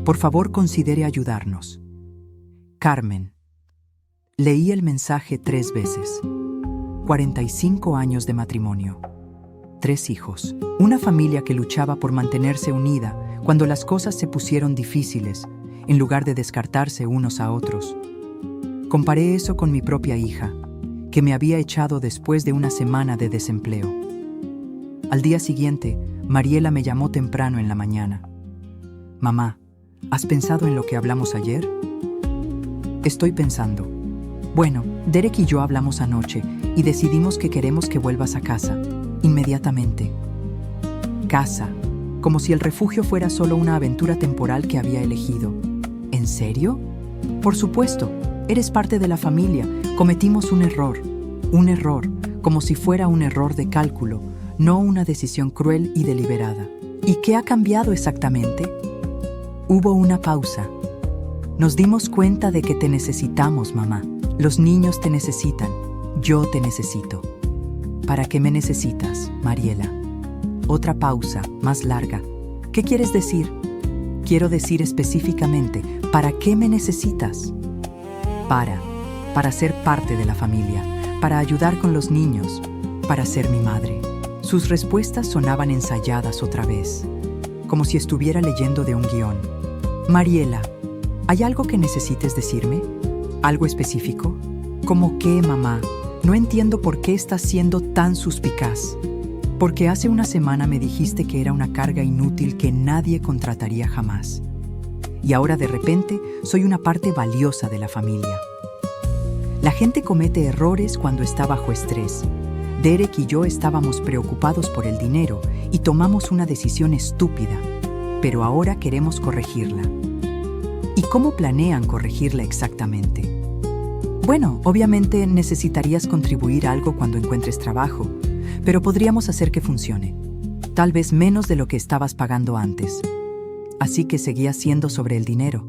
[SPEAKER 1] Por favor, considere ayudarnos. Carmen. Leí el mensaje 3 veces. 45 años de matrimonio. 3 hijos. Una familia que luchaba por mantenerse unida cuando las cosas se pusieron difíciles, en lugar de descartarse unos a otros. Comparé eso con mi propia hija, que me había echado después de una semana de desempleo. Al día siguiente, Mariela me llamó temprano en la mañana. Mamá, ¿has pensado en lo que hablamos ayer? Estoy pensando. Bueno, Derek y yo hablamos anoche y decidimos que queremos que vuelvas a casa, inmediatamente. Casa, como si el refugio fuera solo una aventura temporal que había elegido. ¿En serio? Por supuesto, eres parte de la familia. Cometimos un error, como si fuera un error de cálculo, no una decisión cruel y deliberada. ¿Y qué ha cambiado exactamente? Hubo una pausa. Nos dimos cuenta de que te necesitamos, mamá. Los niños te necesitan. Yo te necesito. ¿Para qué me necesitas, Mariela? Otra pausa, más larga. ¿Qué quieres decir? Quiero decir específicamente, ¿para qué me necesitas? Para ser parte de la familia, para ayudar con los niños, para ser mi madre. Sus respuestas sonaban ensayadas otra vez, como si estuviera leyendo de un guión. Mariela, ¿hay algo que necesites decirme? ¿Algo específico? ¿Cómo qué, mamá? No entiendo por qué estás siendo tan suspicaz. Porque hace una semana me dijiste que era una carga inútil que nadie contrataría jamás. Y ahora de repente soy una parte valiosa de la familia. La gente comete errores cuando está bajo estrés. Derek y yo estábamos preocupados por el dinero y tomamos una decisión estúpida, pero ahora queremos corregirla. ¿Y cómo planean corregirla exactamente? Bueno, obviamente necesitarías contribuir algo cuando encuentres trabajo, pero podríamos hacer que funcione. Tal vez menos de lo que estabas pagando antes. Así que seguía siendo sobre el dinero.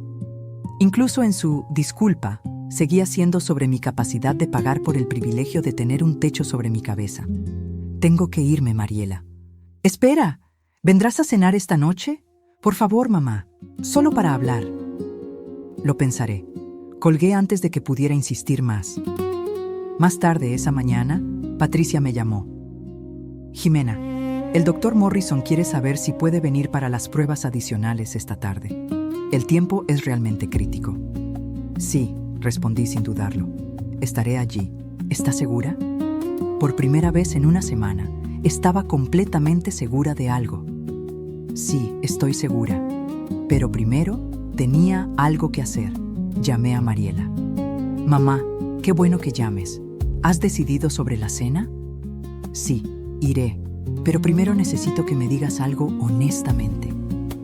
[SPEAKER 1] Incluso en su disculpa, seguía siendo sobre mi capacidad de pagar por el privilegio de tener un techo sobre mi cabeza. Tengo que irme, Mariela. Espera, ¿vendrás a cenar esta noche? Por favor, mamá, solo para hablar. Lo pensaré. Colgué antes de que pudiera insistir más. Más tarde esa mañana, Patricia me llamó. Jimena, el doctor Morrison quiere saber si puede venir para las pruebas adicionales esta tarde. El tiempo es realmente crítico. Sí, respondí sin dudarlo. Estaré allí. ¿Estás segura? Por primera vez en una semana, estaba completamente segura de algo. Sí, estoy segura. Pero primero, tenía algo que hacer. Llamé a Mariela. Mamá, qué bueno que llames. ¿Has decidido sobre la cena? Sí, iré. Pero primero necesito que me digas algo honestamente.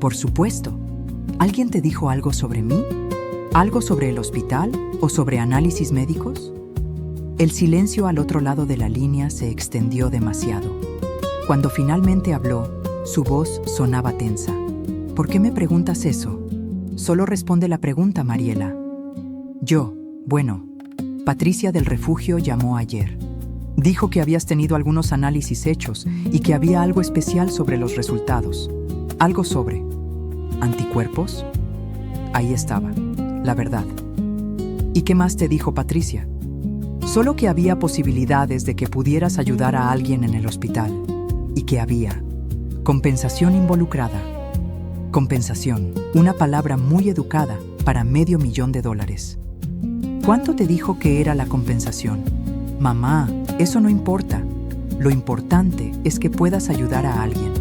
[SPEAKER 1] Por supuesto. ¿Alguien te dijo algo sobre mí? ¿Algo sobre el hospital o sobre análisis médicos? El silencio al otro lado de la línea se extendió demasiado. Cuando finalmente habló, su voz sonaba tensa. ¿Por qué me preguntas eso? Solo responde la pregunta, Mariela. Patricia del refugio llamó ayer. Dijo que habías tenido algunos análisis hechos y que había algo especial sobre los resultados. Algo sobre ¿anticuerpos? Ahí estaba, la verdad. ¿Y qué más te dijo Patricia? Solo que había posibilidades de que pudieras ayudar a alguien en el hospital y que había compensación involucrada. Compensación, una palabra muy educada para $500,000. ¿Cuánto te dijo que era la compensación? Mamá, eso no importa. Lo importante es que puedas ayudar a alguien.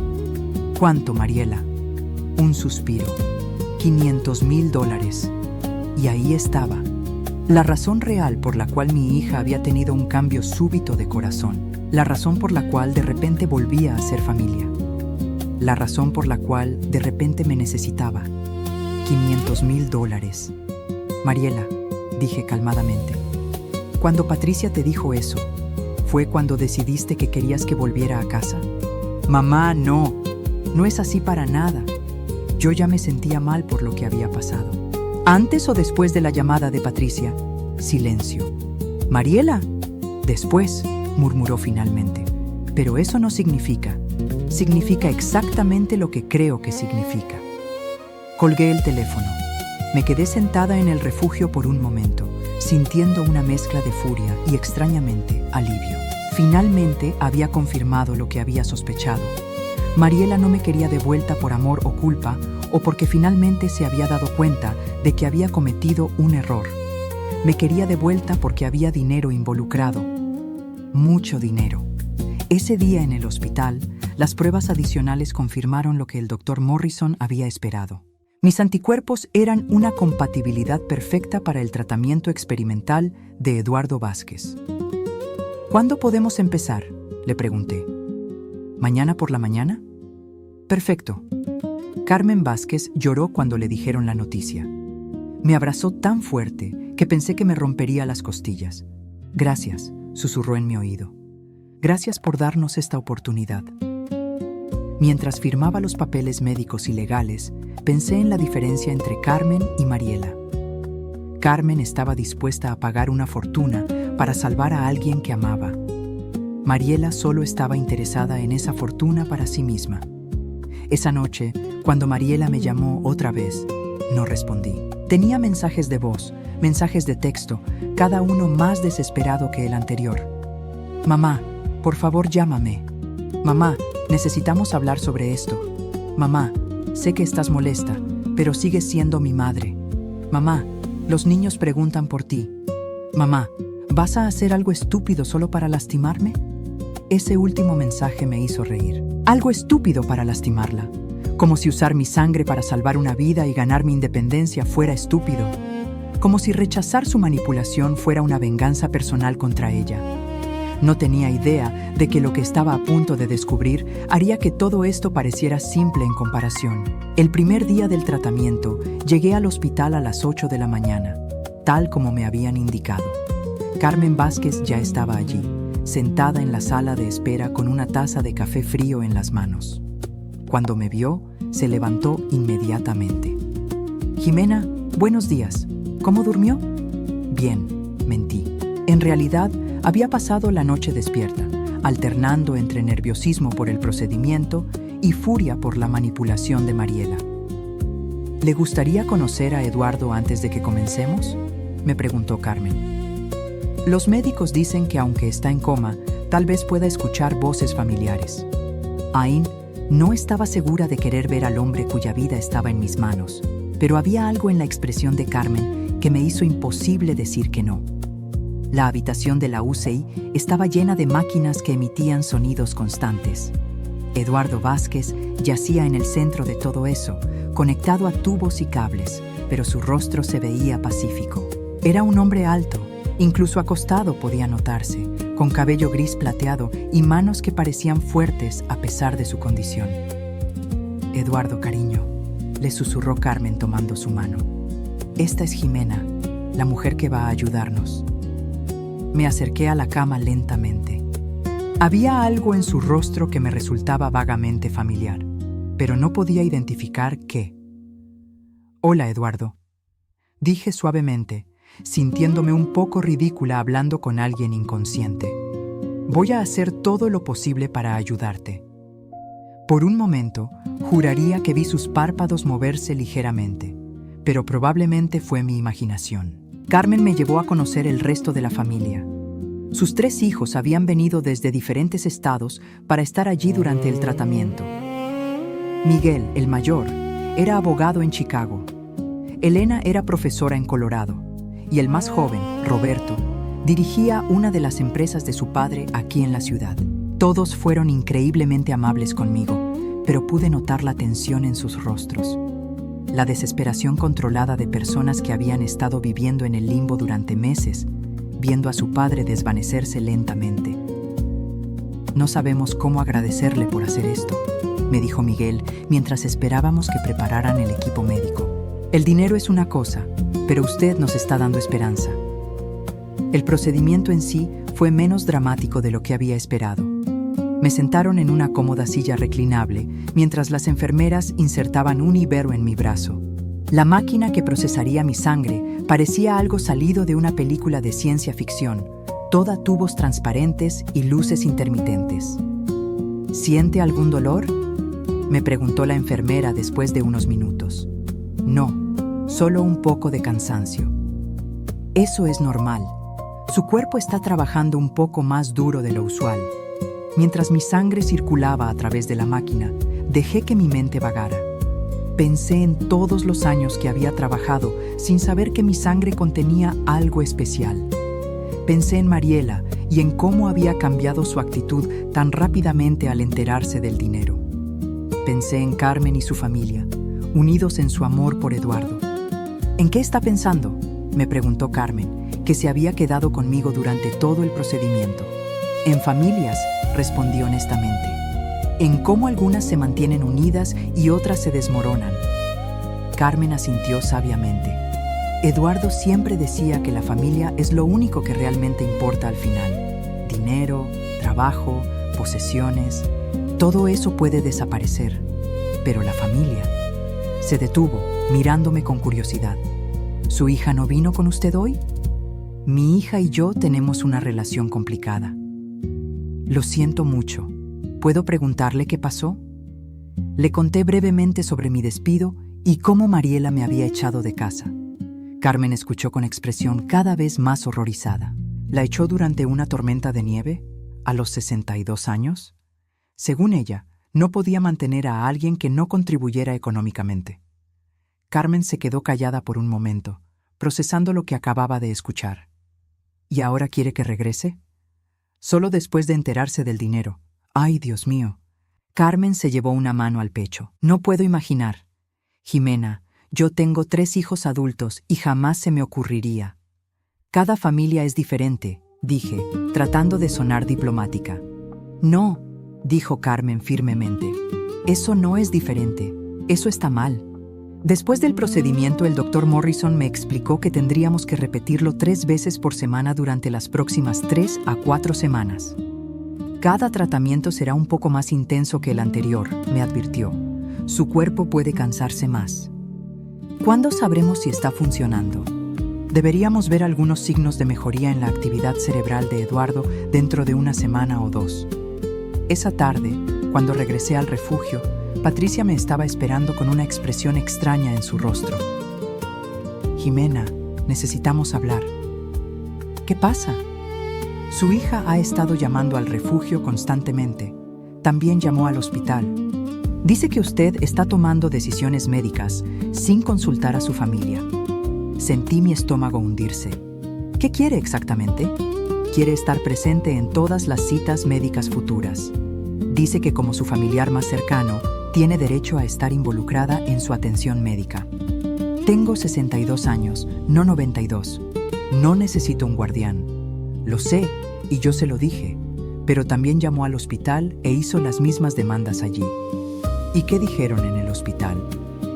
[SPEAKER 1] ¿Cuánto, Mariela? Un suspiro. $500,000. Y ahí estaba. La razón real por la cual mi hija había tenido un cambio súbito de corazón. La razón por la cual de repente volvía a ser familia. La razón por la cual de repente me necesitaba. $500,000. Mariela, dije calmadamente. Cuando Patricia te dijo eso, ¿fue cuando decidiste que querías que volviera a casa? Mamá, no es así para nada. Yo ya me sentía mal por lo que había pasado. ¿Antes o después de la llamada de Patricia? Silencio. Mariela. Después, murmuró finalmente. Pero eso no significa. Significa exactamente lo que creo que significa. Colgué el teléfono. Me quedé sentada en el refugio por un momento, sintiendo una mezcla de furia y, extrañamente, alivio. Finalmente había confirmado lo que había sospechado. Mariela no me quería de vuelta por amor o culpa, o porque finalmente se había dado cuenta de que había cometido un error. Me quería de vuelta porque había dinero involucrado. Mucho dinero. Ese día en el hospital, las pruebas adicionales confirmaron lo que el doctor Morrison había esperado. Mis anticuerpos eran una compatibilidad perfecta para el tratamiento experimental de Eduardo Vázquez. ¿Cuándo podemos empezar?, le pregunté. ¿Mañana por la mañana? Perfecto. Carmen Vázquez lloró cuando le dijeron la noticia. Me abrazó tan fuerte que pensé que me rompería las costillas. Gracias, susurró en mi oído. Gracias por darnos esta oportunidad. Mientras firmaba los papeles médicos y legales, pensé en la diferencia entre Carmen y Mariela. Carmen estaba dispuesta a pagar una fortuna para salvar a alguien que amaba. Mariela solo estaba interesada en esa fortuna para sí misma. Esa noche, cuando Mariela me llamó otra vez, no respondí. Tenía mensajes de voz, mensajes de texto, cada uno más desesperado que el anterior. Mamá, por favor llámame. Mamá, necesitamos hablar sobre esto. Mamá, sé que estás molesta, pero sigues siendo mi madre. Mamá, los niños preguntan por ti. Mamá, ¿vas a hacer algo estúpido solo para lastimarme? Ese último mensaje me hizo reír. Algo estúpido para lastimarla. Como si usar mi sangre para salvar una vida y ganar mi independencia fuera estúpido. Como si rechazar su manipulación fuera una venganza personal contra ella. No tenía idea de que lo que estaba a punto de descubrir haría que todo esto pareciera simple en comparación. El primer día del tratamiento, llegué al hospital a las 8 de la mañana, tal como me habían indicado. Carmen Vázquez ya estaba allí, sentada en la sala de espera con una taza de café frío en las manos. Cuando me vio, se levantó inmediatamente. Jimena, buenos días. ¿Cómo durmió? Bien, mentí. En realidad, había pasado la noche despierta, alternando entre nerviosismo por el procedimiento y furia por la manipulación de Mariela. ¿Le gustaría conocer a Eduardo antes de que comencemos?, me preguntó Carmen. Los médicos dicen que aunque está en coma, tal vez pueda escuchar voces familiares. Ain no estaba segura de querer ver al hombre cuya vida estaba en mis manos, pero había algo en la expresión de Carmen que me hizo imposible decir que no. La habitación de la UCI estaba llena de máquinas que emitían sonidos constantes. Eduardo Vázquez yacía en el centro de todo eso, conectado a tubos y cables, pero su rostro se veía pacífico. Era un hombre alto, incluso acostado podía notarse, con cabello gris plateado y manos que parecían fuertes a pesar de su condición. Eduardo, cariño, le susurró Carmen tomando su mano. Esta es Jimena, la mujer que va a ayudarnos. Me acerqué a la cama lentamente. Había algo en su rostro que me resultaba vagamente familiar, pero no podía identificar qué. Hola, Eduardo, dije suavemente, sintiéndome un poco ridícula hablando con alguien inconsciente. Voy a hacer todo lo posible para ayudarte. Por un momento, juraría que vi sus párpados moverse ligeramente, pero probablemente fue mi imaginación. Carmen me llevó a conocer el resto de la familia. Sus 3 hijos habían venido desde diferentes estados para estar allí durante el tratamiento. Miguel, el mayor, era abogado en Chicago. Elena era profesora en Colorado. Y el más joven, Roberto, dirigía una de las empresas de su padre aquí en la ciudad. Todos fueron increíblemente amables conmigo, pero pude notar la tensión en sus rostros. La desesperación controlada de personas que habían estado viviendo en el limbo durante meses, viendo a su padre desvanecerse lentamente. No sabemos cómo agradecerle por hacer esto, me dijo Miguel mientras esperábamos que prepararan el equipo médico. El dinero es una cosa, pero usted nos está dando esperanza. El procedimiento en sí fue menos dramático de lo que había esperado. Me sentaron en una cómoda silla reclinable mientras las enfermeras insertaban un ibero en mi brazo. La máquina que procesaría mi sangre parecía algo salido de una película de ciencia ficción, toda tubos transparentes y luces intermitentes. ¿Siente algún dolor?, me preguntó la enfermera después de unos minutos. No, solo un poco de cansancio. Eso es normal. Su cuerpo está trabajando un poco más duro de lo usual. Mientras mi sangre circulaba a través de la máquina, dejé que mi mente vagara. Pensé en todos los años que había trabajado sin saber que mi sangre contenía algo especial. Pensé en Mariela y en cómo había cambiado su actitud tan rápidamente al enterarse del dinero. Pensé en Carmen y su familia, unidos en su amor por Eduardo. ¿En qué está pensando?, me preguntó Carmen, que se había quedado conmigo durante todo el procedimiento. En familias, respondí honestamente. En cómo algunas se mantienen unidas y otras se desmoronan. Carmen asintió sabiamente. Eduardo siempre decía que la familia es lo único que realmente importa al final. Dinero, trabajo, posesiones, todo eso puede desaparecer. Pero la familia... Se detuvo, mirándome con curiosidad. ¿Su hija no vino con usted hoy? Mi hija y yo tenemos una relación complicada. Lo siento mucho. ¿Puedo preguntarle qué pasó? Le conté brevemente sobre mi despido y cómo Mariela me había echado de casa. Carmen escuchó con expresión cada vez más horrorizada. ¿La echó durante una tormenta de nieve? ¿A los 62 años? Según ella, no podía mantener a alguien que no contribuyera económicamente. Carmen se quedó callada por un momento, procesando lo que acababa de escuchar. ¿Y ahora quiere que regrese? Solo después de enterarse del dinero. ¡Ay, Dios mío! Carmen se llevó una mano al pecho. No puedo imaginar. Jimena, yo tengo 3 hijos adultos y jamás se me ocurriría. Cada familia es diferente, dije, tratando de sonar diplomática. No, dijo Carmen firmemente. Eso no es diferente. Eso está mal. Después del procedimiento, el doctor Morrison me explicó que tendríamos que repetirlo 3 veces por semana durante las próximas 3 a 4 semanas. Cada tratamiento será un poco más intenso que el anterior, me advirtió. Su cuerpo puede cansarse más. ¿Cuándo sabremos si está funcionando? Deberíamos ver algunos signos de mejoría en la actividad cerebral de Eduardo dentro de una semana o 2. Esa tarde, cuando regresé al refugio, Patricia me estaba esperando con una expresión extraña en su rostro. Jimena, necesitamos hablar. ¿Qué pasa? Su hija ha estado llamando al refugio constantemente. También llamó al hospital. Dice que usted está tomando decisiones médicas sin consultar a su familia. Sentí mi estómago hundirse. ¿Qué quiere exactamente? Quiere estar presente en todas las citas médicas futuras. Dice que como su familiar más cercano, tiene derecho a estar involucrada en su atención médica. Tengo 62 años, no 92. No necesito un guardián. Lo sé, y yo se lo dije, pero también llamó al hospital e hizo las mismas demandas allí. ¿Y qué dijeron en el hospital?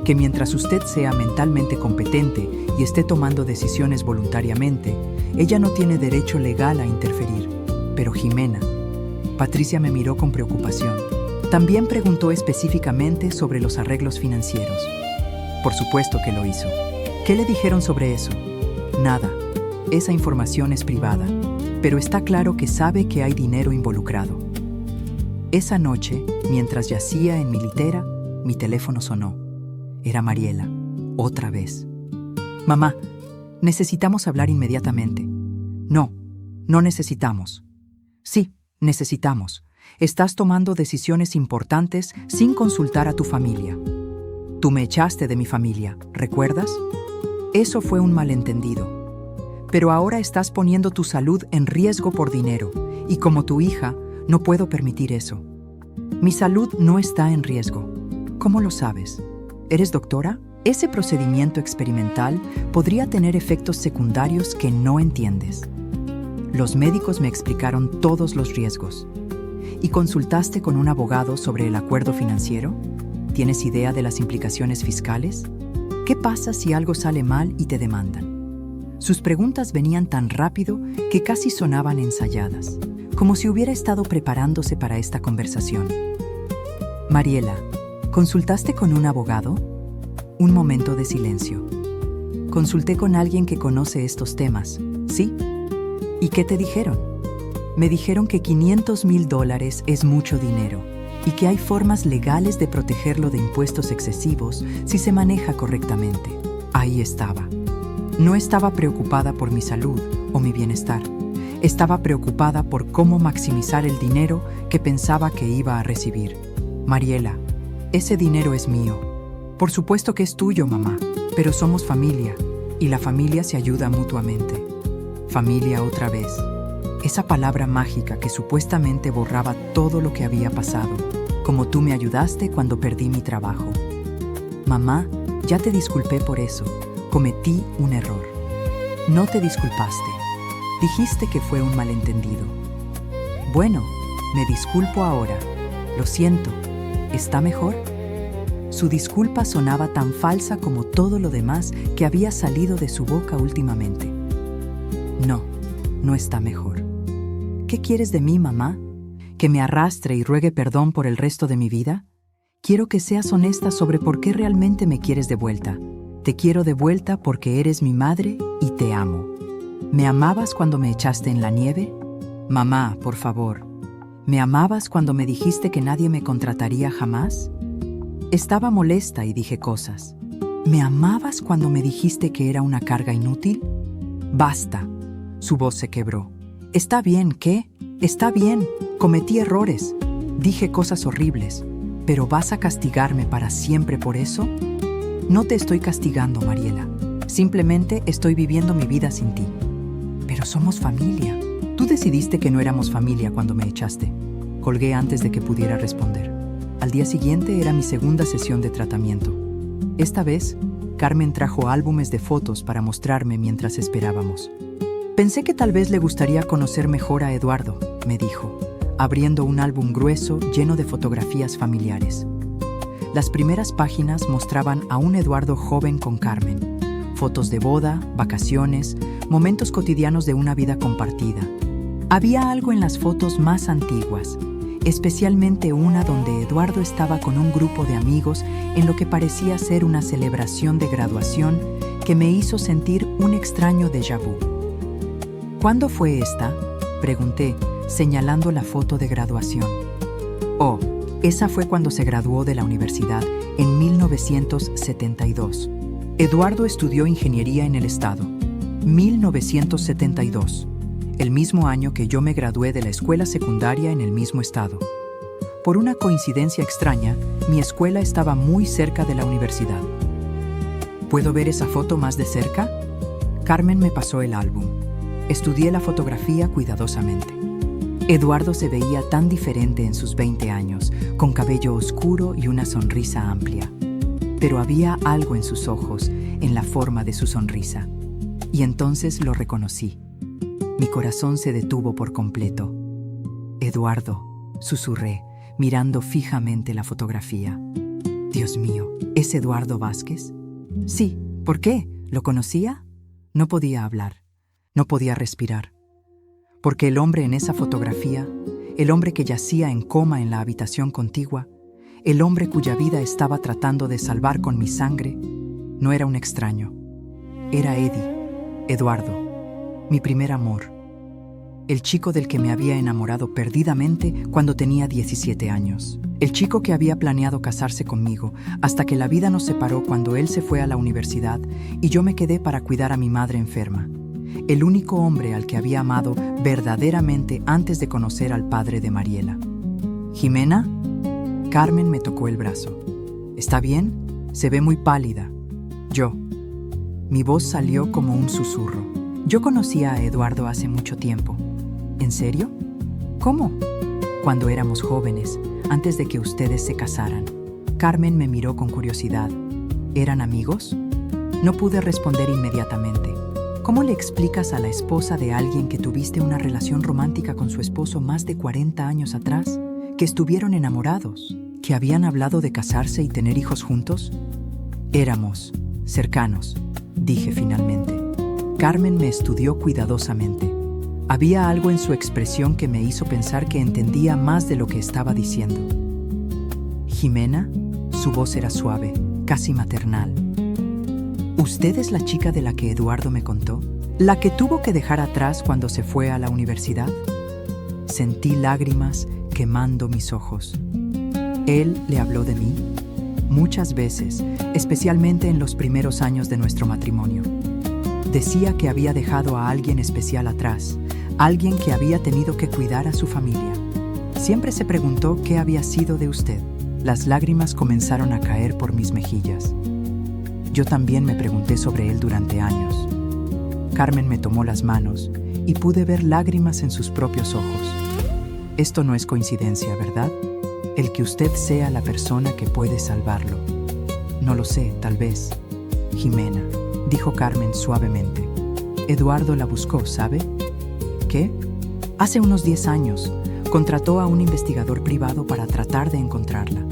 [SPEAKER 1] Que mientras usted sea mentalmente competente y esté tomando decisiones voluntariamente, ella no tiene derecho legal a interferir. Pero Jimena, Patricia me miró con preocupación. También preguntó específicamente sobre los arreglos financieros. Por supuesto que lo hizo. ¿Qué le dijeron sobre eso? Nada. Esa información es privada, pero está claro que sabe que hay dinero involucrado. Esa noche, mientras yacía en mi litera, mi teléfono sonó. Era Mariela, otra vez. Mamá, necesitamos hablar inmediatamente. No, no necesitamos. Sí, necesitamos. Estás tomando decisiones importantes sin consultar a tu familia. Tú me echaste de mi familia, ¿recuerdas? Eso fue un malentendido. Pero ahora estás poniendo tu salud en riesgo por dinero, y como tu hija, no puedo permitir eso. Mi salud no está en riesgo. ¿Cómo lo sabes? ¿Eres doctora? Ese procedimiento experimental podría tener efectos secundarios que no entiendes. Los médicos me explicaron todos los riesgos. ¿Y consultaste con un abogado sobre el acuerdo financiero? ¿Tienes idea de las implicaciones fiscales? ¿Qué pasa si algo sale mal y te demandan? Sus preguntas venían tan rápido que casi sonaban ensayadas, como si hubiera estado preparándose para esta conversación. Mariela, ¿consultaste con un abogado? Un momento de silencio. Consulté con alguien que conoce estos temas, ¿sí? ¿Y qué te dijeron? Me dijeron que $500,000 es mucho dinero y que hay formas legales de protegerlo de impuestos excesivos si se maneja correctamente. Ahí estaba. No estaba preocupada por mi salud o mi bienestar. Estaba preocupada por cómo maximizar el dinero que pensaba que iba a recibir. Mariela, ese dinero es mío. Por supuesto que es tuyo, mamá, pero somos familia y la familia se ayuda mutuamente. Familia otra vez. Esa palabra mágica que supuestamente borraba todo lo que había pasado, como tú me ayudaste cuando perdí mi trabajo. Mamá, ya te disculpé por eso. Cometí un error. No te disculpaste. Dijiste que fue un malentendido. Bueno, me disculpo ahora. Lo siento. ¿Está mejor? Su disculpa sonaba tan falsa como todo lo demás que había salido de su boca últimamente. No, no está mejor. ¿Qué quieres de mí, mamá? ¿Que me arrastre y ruegue perdón por el resto de mi vida? Quiero que seas honesta sobre por qué realmente me quieres de vuelta. Te quiero de vuelta porque eres mi madre y te amo. ¿Me amabas cuando me echaste en la nieve? Mamá, por favor. ¿Me amabas cuando me dijiste que nadie me contrataría jamás? Estaba molesta y dije cosas. ¿Me amabas cuando me dijiste que era una carga inútil? Basta. Su voz se quebró. Está bien, ¿qué? Está bien. Cometí errores. Dije cosas horribles. ¿Pero vas a castigarme para siempre por eso? No te estoy castigando, Mariela. Simplemente estoy viviendo mi vida sin ti. Pero somos familia. Tú decidiste que no éramos familia cuando me echaste. Colgué antes de que pudiera responder. Al día siguiente era mi segunda sesión de tratamiento. Esta vez, Carmen trajo álbumes de fotos para mostrarme mientras esperábamos. Pensé que tal vez le gustaría conocer mejor a Eduardo, me dijo, abriendo un álbum grueso lleno de fotografías familiares. Las primeras páginas mostraban a un Eduardo joven con Carmen. Fotos de boda, vacaciones, momentos cotidianos de una vida compartida. Había algo en las fotos más antiguas, especialmente una donde Eduardo estaba con un grupo de amigos en lo que parecía ser una celebración de graduación que me hizo sentir un extraño déjà vu. ¿Cuándo fue esta?, pregunté, señalando la foto de graduación. Oh, esa fue cuando se graduó de la universidad en 1972. Eduardo estudió ingeniería en el estado. 1972. El mismo año que yo me gradué de la escuela secundaria en el mismo estado. Por una coincidencia extraña, mi escuela estaba muy cerca de la universidad. ¿Puedo ver esa foto más de cerca? Carmen me pasó el álbum. Estudié la fotografía cuidadosamente. Eduardo se veía tan diferente en sus 20 años, con cabello oscuro y una sonrisa amplia. Pero había algo en sus ojos, en la forma de su sonrisa. Y entonces lo reconocí. Mi corazón se detuvo por completo. Eduardo, susurré, mirando fijamente la fotografía. Dios mío, ¿es Eduardo Vázquez? Sí, ¿por qué? ¿Lo conocía? No podía hablar, no podía respirar. Porque el hombre en esa fotografía, el hombre que yacía en coma en la habitación contigua, el hombre cuya vida estaba tratando de salvar con mi sangre, no era un extraño. Era Eddie, Eduardo. Mi primer amor, el chico del que me había enamorado perdidamente cuando tenía 17 años. El chico que había planeado casarse conmigo hasta que la vida nos separó cuando él se fue a la universidad y yo me quedé para cuidar a mi madre enferma. El único hombre al que había amado verdaderamente antes de conocer al padre de Mariela. ¿Jimena? Carmen me tocó el brazo. ¿Está bien? Se ve muy pálida. Yo. Mi voz salió como un susurro. Yo conocía a Eduardo hace mucho tiempo. ¿En serio? ¿Cómo? Cuando éramos jóvenes, antes de que ustedes se casaran. Carmen me miró con curiosidad. ¿Eran amigos? No pude responder inmediatamente. ¿Cómo le explicas a la esposa de alguien que tuviste una relación romántica con su esposo más de 40 años atrás? ¿Que estuvieron enamorados? ¿Que habían hablado de casarse y tener hijos juntos? Éramos cercanos, dije finalmente. Carmen me estudió cuidadosamente. Había algo en su expresión que me hizo pensar que entendía más de lo que estaba diciendo. ¿Jimena? Su voz era suave, casi maternal. ¿Usted es la chica de la que Eduardo me contó? ¿La que tuvo que dejar atrás cuando se fue a la universidad? Sentí lágrimas quemando mis ojos. Él le habló de mí muchas veces, especialmente en los primeros años de nuestro matrimonio. Decía que había dejado a alguien especial atrás, alguien que había tenido que cuidar a su familia. Siempre se preguntó qué había sido de usted. Las lágrimas comenzaron a caer por mis mejillas. Yo también me pregunté sobre él durante años. Carmen me tomó las manos y pude ver lágrimas en sus propios ojos. Esto no es coincidencia, ¿verdad? El que usted sea la persona que puede salvarlo. No lo sé, tal vez. Jimena, dijo Carmen suavemente. Eduardo la buscó, ¿sabe? ¿Qué? Hace unos 10 años, contrató a un investigador privado para tratar de encontrarla.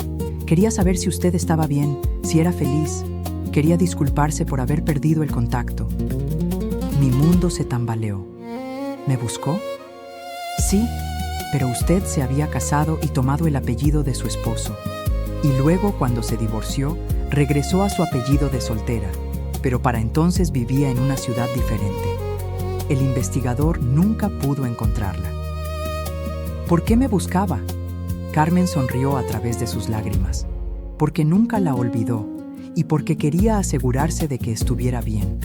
[SPEAKER 1] Quería saber si usted estaba bien, si era feliz. Quería disculparse por haber perdido el contacto. Mi mundo se tambaleó. ¿Me buscó? Sí, pero usted se había casado y tomado el apellido de su esposo. Y luego, cuando se divorció, regresó a su apellido de soltera, pero para entonces vivía en una ciudad diferente. El investigador nunca pudo encontrarla. ¿Por qué me buscaba? Carmen sonrió a través de sus lágrimas. porque nunca la olvidó y porque quería asegurarse de que estuviera bien.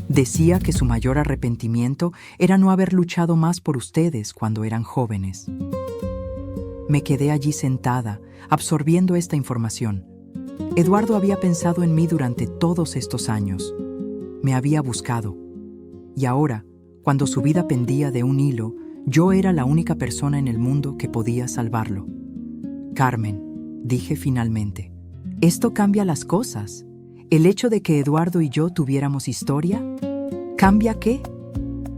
[SPEAKER 1] Decía que su mayor arrepentimiento era no haber luchado más por ustedes cuando eran jóvenes. Me quedé allí sentada, absorbiendo esta información. Eduardo había pensado en mí durante todos estos años. Me había buscado. Y ahora, cuando su vida pendía de un hilo, yo era la única persona en el mundo que podía salvarlo. Carmen, dije finalmente, esto cambia las cosas. ¿El hecho de que Eduardo y yo tuviéramos historia? ¿Cambia qué?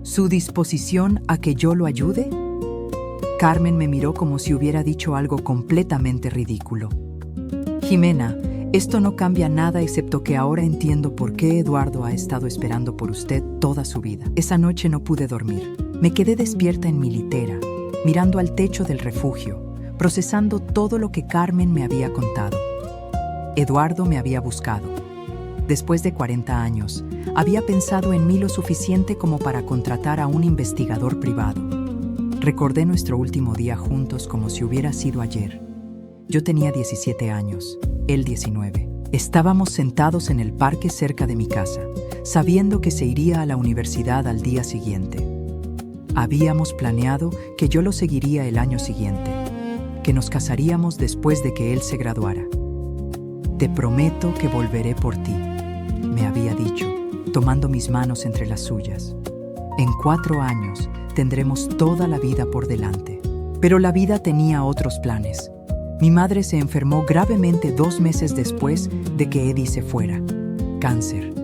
[SPEAKER 1] ¿Su disposición a que yo lo ayude? Carmen me miró como si hubiera dicho algo completamente ridículo. Jimena, esto no cambia nada excepto que ahora entiendo por qué Eduardo ha estado esperando por usted toda su vida. Esa noche no pude dormir. Me quedé despierta en mi litera, mirando al techo del refugio, procesando todo lo que Carmen me había contado. Eduardo me había buscado. Después de 40 años, había pensado en mí lo suficiente como para contratar a un investigador privado. Recordé nuestro último día juntos como si hubiera sido ayer. Yo tenía 17 años, él 19. Estábamos sentados en el parque cerca de mi casa, sabiendo que se iría a la universidad al día siguiente. Habíamos planeado que yo lo seguiría el año siguiente, que nos casaríamos después de que él se graduara. Te prometo que volveré por ti, me había dicho, tomando mis manos entre las suyas. En 4 años tendremos toda la vida por delante. Pero la vida tenía otros planes. Mi madre se enfermó gravemente 2 meses después de que Eddie se fuera. Cáncer.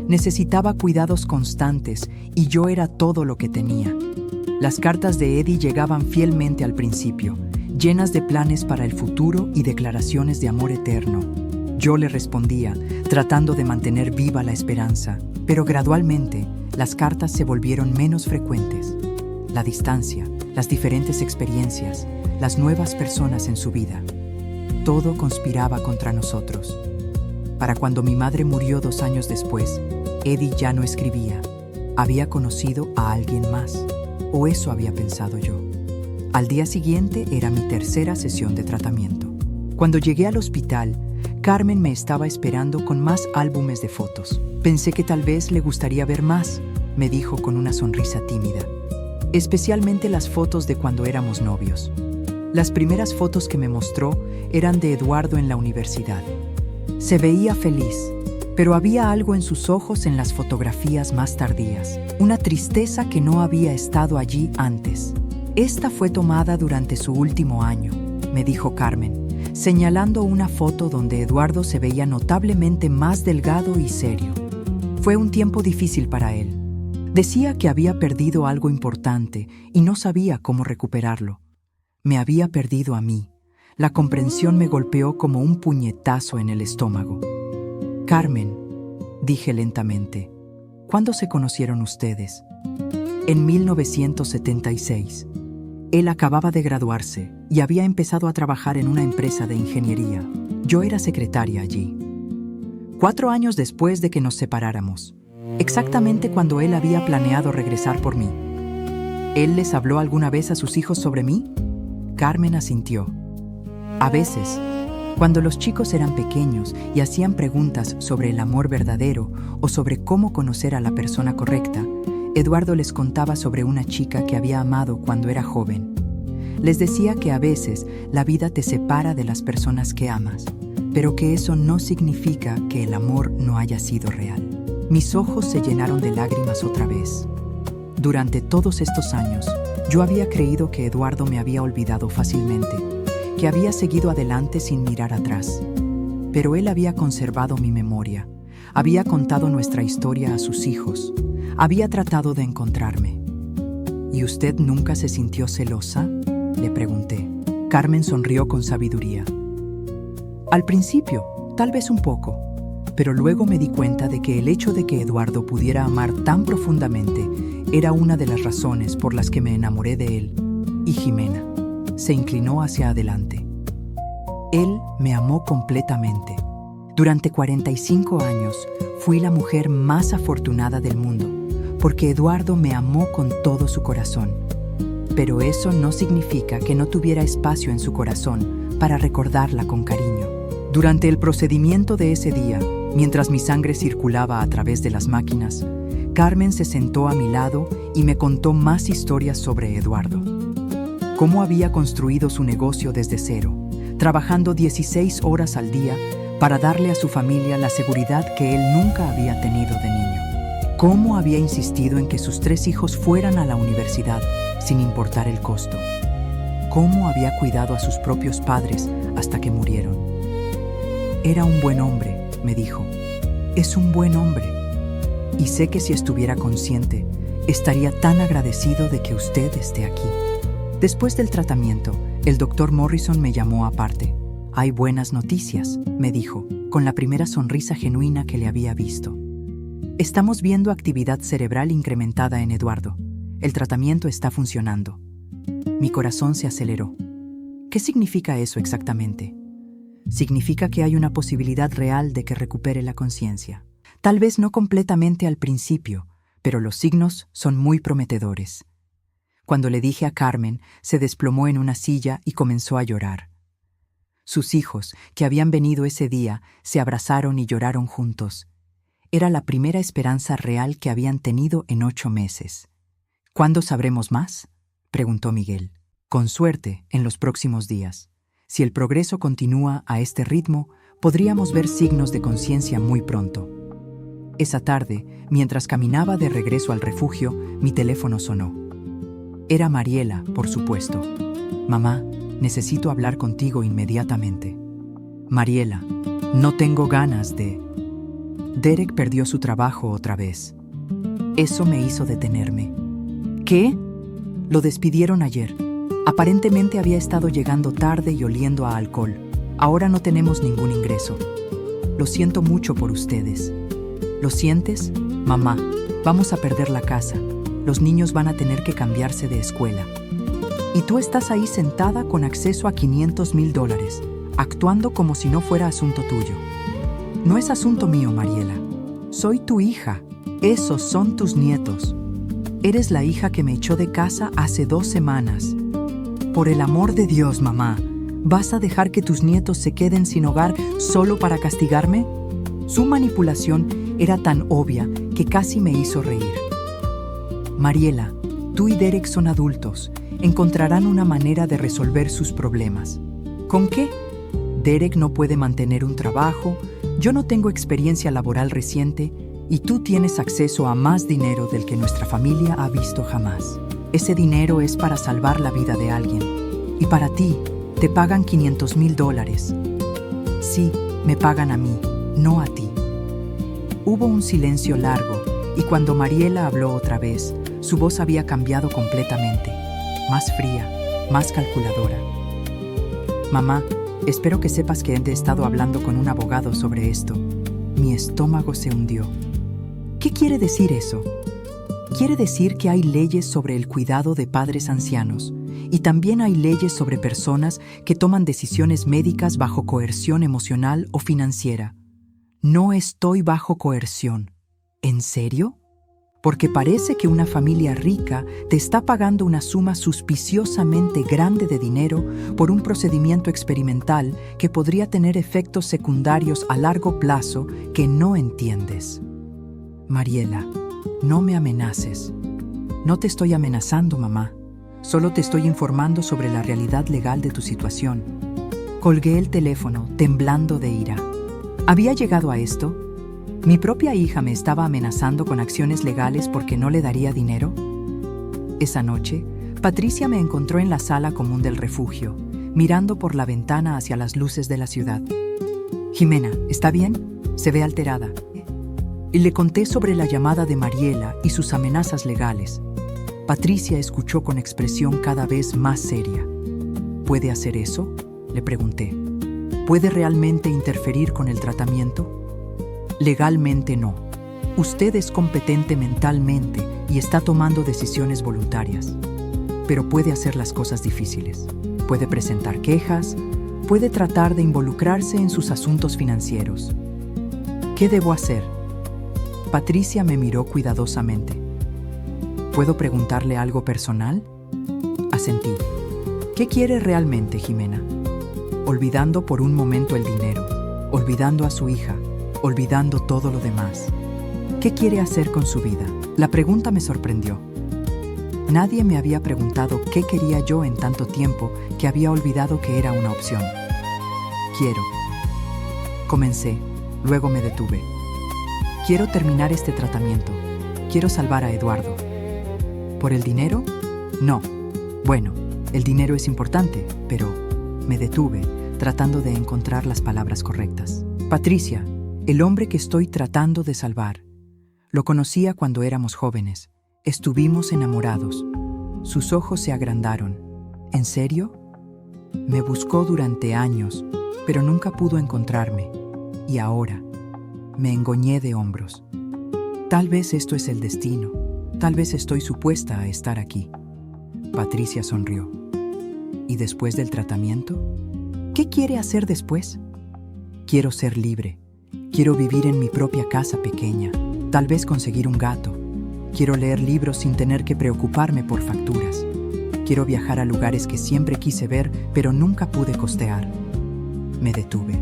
[SPEAKER 1] Necesitaba cuidados constantes y yo era todo lo que tenía. Las cartas de Eddie llegaban fielmente al principio, llenas de planes para el futuro y declaraciones de amor eterno. Yo le respondía, tratando de mantener viva la esperanza, pero gradualmente las cartas se volvieron menos frecuentes. La distancia, las diferentes experiencias, las nuevas personas en su vida. Todo conspiraba contra nosotros. Para cuando mi madre murió 2 años después, Eddie ya no escribía. Había conocido a alguien más, o eso había pensado yo. Al día siguiente era mi 3ª sesión de tratamiento. Cuando llegué al hospital, Carmen me estaba esperando con más álbumes de fotos. Pensé que tal vez le gustaría ver más, me dijo con una sonrisa tímida. Especialmente las fotos de cuando éramos novios. Las primeras fotos que me mostró eran de Eduardo en la universidad. Se veía feliz, pero había algo en sus ojos en las fotografías más tardías. Una tristeza que no había estado allí antes. Esta fue tomada durante su último año, me dijo Carmen, señalando una foto donde Eduardo se veía notablemente más delgado y serio. Fue un tiempo difícil para él. Decía que había perdido algo importante y no sabía cómo recuperarlo. Me había perdido a mí. La comprensión me golpeó como un puñetazo en el estómago. Carmen, dije lentamente, ¿cuándo se conocieron ustedes? En 1976. Él acababa de graduarse y había empezado a trabajar en una empresa de ingeniería. Yo era secretaria allí. 4 años después de que nos separáramos. Exactamente cuando él había planeado regresar por mí. ¿Él les habló alguna vez a sus hijos sobre mí? Carmen asintió. A veces, cuando los chicos eran pequeños y hacían preguntas sobre el amor verdadero o sobre cómo conocer a la persona correcta, Eduardo les contaba sobre una chica que había amado cuando era joven. Les decía que a veces la vida te separa de las personas que amas, pero que eso no significa que el amor no haya sido real. Mis ojos se llenaron de lágrimas otra vez. Durante todos estos años, yo había creído que Eduardo me había olvidado fácilmente, que había seguido adelante sin mirar atrás. Pero él había conservado mi memoria, había contado nuestra historia a sus hijos, había tratado de encontrarme. ¿Y usted nunca se sintió celosa?, le pregunté. Carmen sonrió con sabiduría. Al principio, tal vez un poco, pero luego me di cuenta de que el hecho de que Eduardo pudiera amar tan profundamente era una de las razones por las que me enamoré de él. Y Jimena se inclinó hacia adelante. Él me amó completamente. Durante 45 años fui la mujer más afortunada del mundo, porque Eduardo me amó con todo su corazón. Pero eso no significa que no tuviera espacio en su corazón para recordarla con cariño. Durante el procedimiento de ese día, mientras mi sangre circulaba a través de las máquinas, Carmen se sentó a mi lado y me contó más historias sobre Eduardo. Cómo había construido su negocio desde cero, trabajando 16 horas al día para darle a su familia la seguridad que él nunca había tenido de niño. Cómo había insistido en que sus 3 hijos fueran a la universidad sin importar el costo. Cómo había cuidado a sus propios padres hasta que murieron. Era un buen hombre, me dijo. Es un buen hombre. Y sé que si estuviera consciente, estaría tan agradecido de que usted esté aquí. Después del tratamiento, el doctor Morrison me llamó aparte. Hay buenas noticias, me dijo, con la primera sonrisa genuina que le había visto. Estamos viendo actividad cerebral incrementada en Eduardo. El tratamiento está funcionando. Mi corazón se aceleró. ¿Qué significa eso exactamente? Significa que hay una posibilidad real de que recupere la conciencia. Tal vez no completamente al principio, pero los signos son muy prometedores. Cuando le dije a Carmen, se desplomó en una silla y comenzó a llorar. Sus hijos, que habían venido ese día, se abrazaron y lloraron juntos. Era la primera esperanza real que habían tenido en 8 meses. ¿Cuándo sabremos más?, preguntó Miguel. Con suerte, en los próximos días. Si el progreso continúa a este ritmo, podríamos ver signos de conciencia muy pronto. Esa tarde, mientras caminaba de regreso al refugio, mi teléfono sonó. Era Mariela, por supuesto. Mamá, necesito hablar contigo inmediatamente. Mariela, no tengo ganas de... Derek perdió su trabajo otra vez. Eso me hizo detenerme. ¿Qué? Lo despidieron ayer. Aparentemente había estado llegando tarde y oliendo a alcohol. Ahora no tenemos ningún ingreso. Lo siento mucho por ustedes. ¿Lo sientes? Mamá, vamos a perder la casa. Los niños van a tener que cambiarse de escuela. Y tú estás ahí sentada con acceso a $500,000, actuando como si no fuera asunto tuyo. No es asunto mío, Mariela. Soy tu hija. Esos son tus nietos. Eres la hija que me echó de casa hace 2 semanas. Por el amor de Dios, mamá, ¿vas a dejar que tus nietos se queden sin hogar solo para castigarme? Su manipulación era tan obvia que casi me hizo reír. Mariela, tú y Derek son adultos. Encontrarán una manera de resolver sus problemas. ¿Con qué? Derek no puede mantener un trabajo, yo no tengo experiencia laboral reciente y tú tienes acceso a más dinero del que nuestra familia ha visto jamás. Ese dinero es para salvar la vida de alguien. Y para ti, te pagan $500,000. Sí, me pagan a mí, no a ti. Hubo un silencio largo y cuando Mariela habló otra vez, su voz había cambiado completamente. Más fría, más calculadora. Mamá, espero que sepas que he estado hablando con un abogado sobre esto. Mi estómago se hundió. ¿Qué quiere decir eso? Quiere decir que hay leyes sobre el cuidado de padres ancianos y también hay leyes sobre personas que toman decisiones médicas bajo coerción emocional o financiera. No estoy bajo coerción. ¿En serio? Porque parece que una familia rica te está pagando una suma suspiciosamente grande de dinero por un procedimiento experimental que podría tener efectos secundarios a largo plazo que no entiendes. Mariela, no me amenaces. No te estoy amenazando, mamá. Solo te estoy informando sobre la realidad legal de tu situación. Colgué el teléfono, temblando de ira. ¿Había llegado a esto? ¿Mi propia hija me estaba amenazando con acciones legales porque no le daría dinero? Esa noche, Patricia me encontró en la sala común del refugio, mirando por la ventana hacia las luces de la ciudad. Jimena, ¿está bien? Se ve alterada. Y le conté sobre la llamada de Mariela y sus amenazas legales. Patricia escuchó con expresión cada vez más seria. ¿Puede hacer eso?, le pregunté. ¿Puede realmente interferir con el tratamiento? Legalmente no. Usted es competente mentalmente y está tomando decisiones voluntarias. Pero puede hacer las cosas difíciles. Puede presentar quejas, puede tratar de involucrarse en sus asuntos financieros. ¿Qué debo hacer? Patricia me miró cuidadosamente. ¿Puedo preguntarle algo personal? Asentí. ¿Qué quiere realmente, Jimena? Olvidando por un momento el dinero. olvidando a su hija, olvidando todo lo demás. ¿Qué quiere hacer con su vida? La pregunta me sorprendió. Nadie me había preguntado qué quería yo en tanto tiempo que había olvidado que era una opción. Quiero. Comencé, luego me detuve. Quiero terminar este tratamiento. Quiero salvar a Eduardo. ¿Por el dinero? No. Bueno, el dinero es importante, pero me detuve, tratando de encontrar las palabras correctas. Patricia, el hombre que estoy tratando de salvar. Lo conocía cuando éramos jóvenes. Estuvimos enamorados. Sus ojos se agrandaron. ¿En serio? Me buscó durante años, pero nunca pudo encontrarme. Y ahora, me engoñé de hombros. Tal vez esto es el destino. Tal vez estoy supuesta a estar aquí. Patricia sonrió. ¿Y después del tratamiento? ¿Qué quiere hacer después? Quiero ser libre. Quiero vivir en mi propia casa pequeña. Tal vez conseguir un gato. Quiero leer libros sin tener que preocuparme por facturas. Quiero viajar a lugares que siempre quise ver, pero nunca pude costear. Me detuve.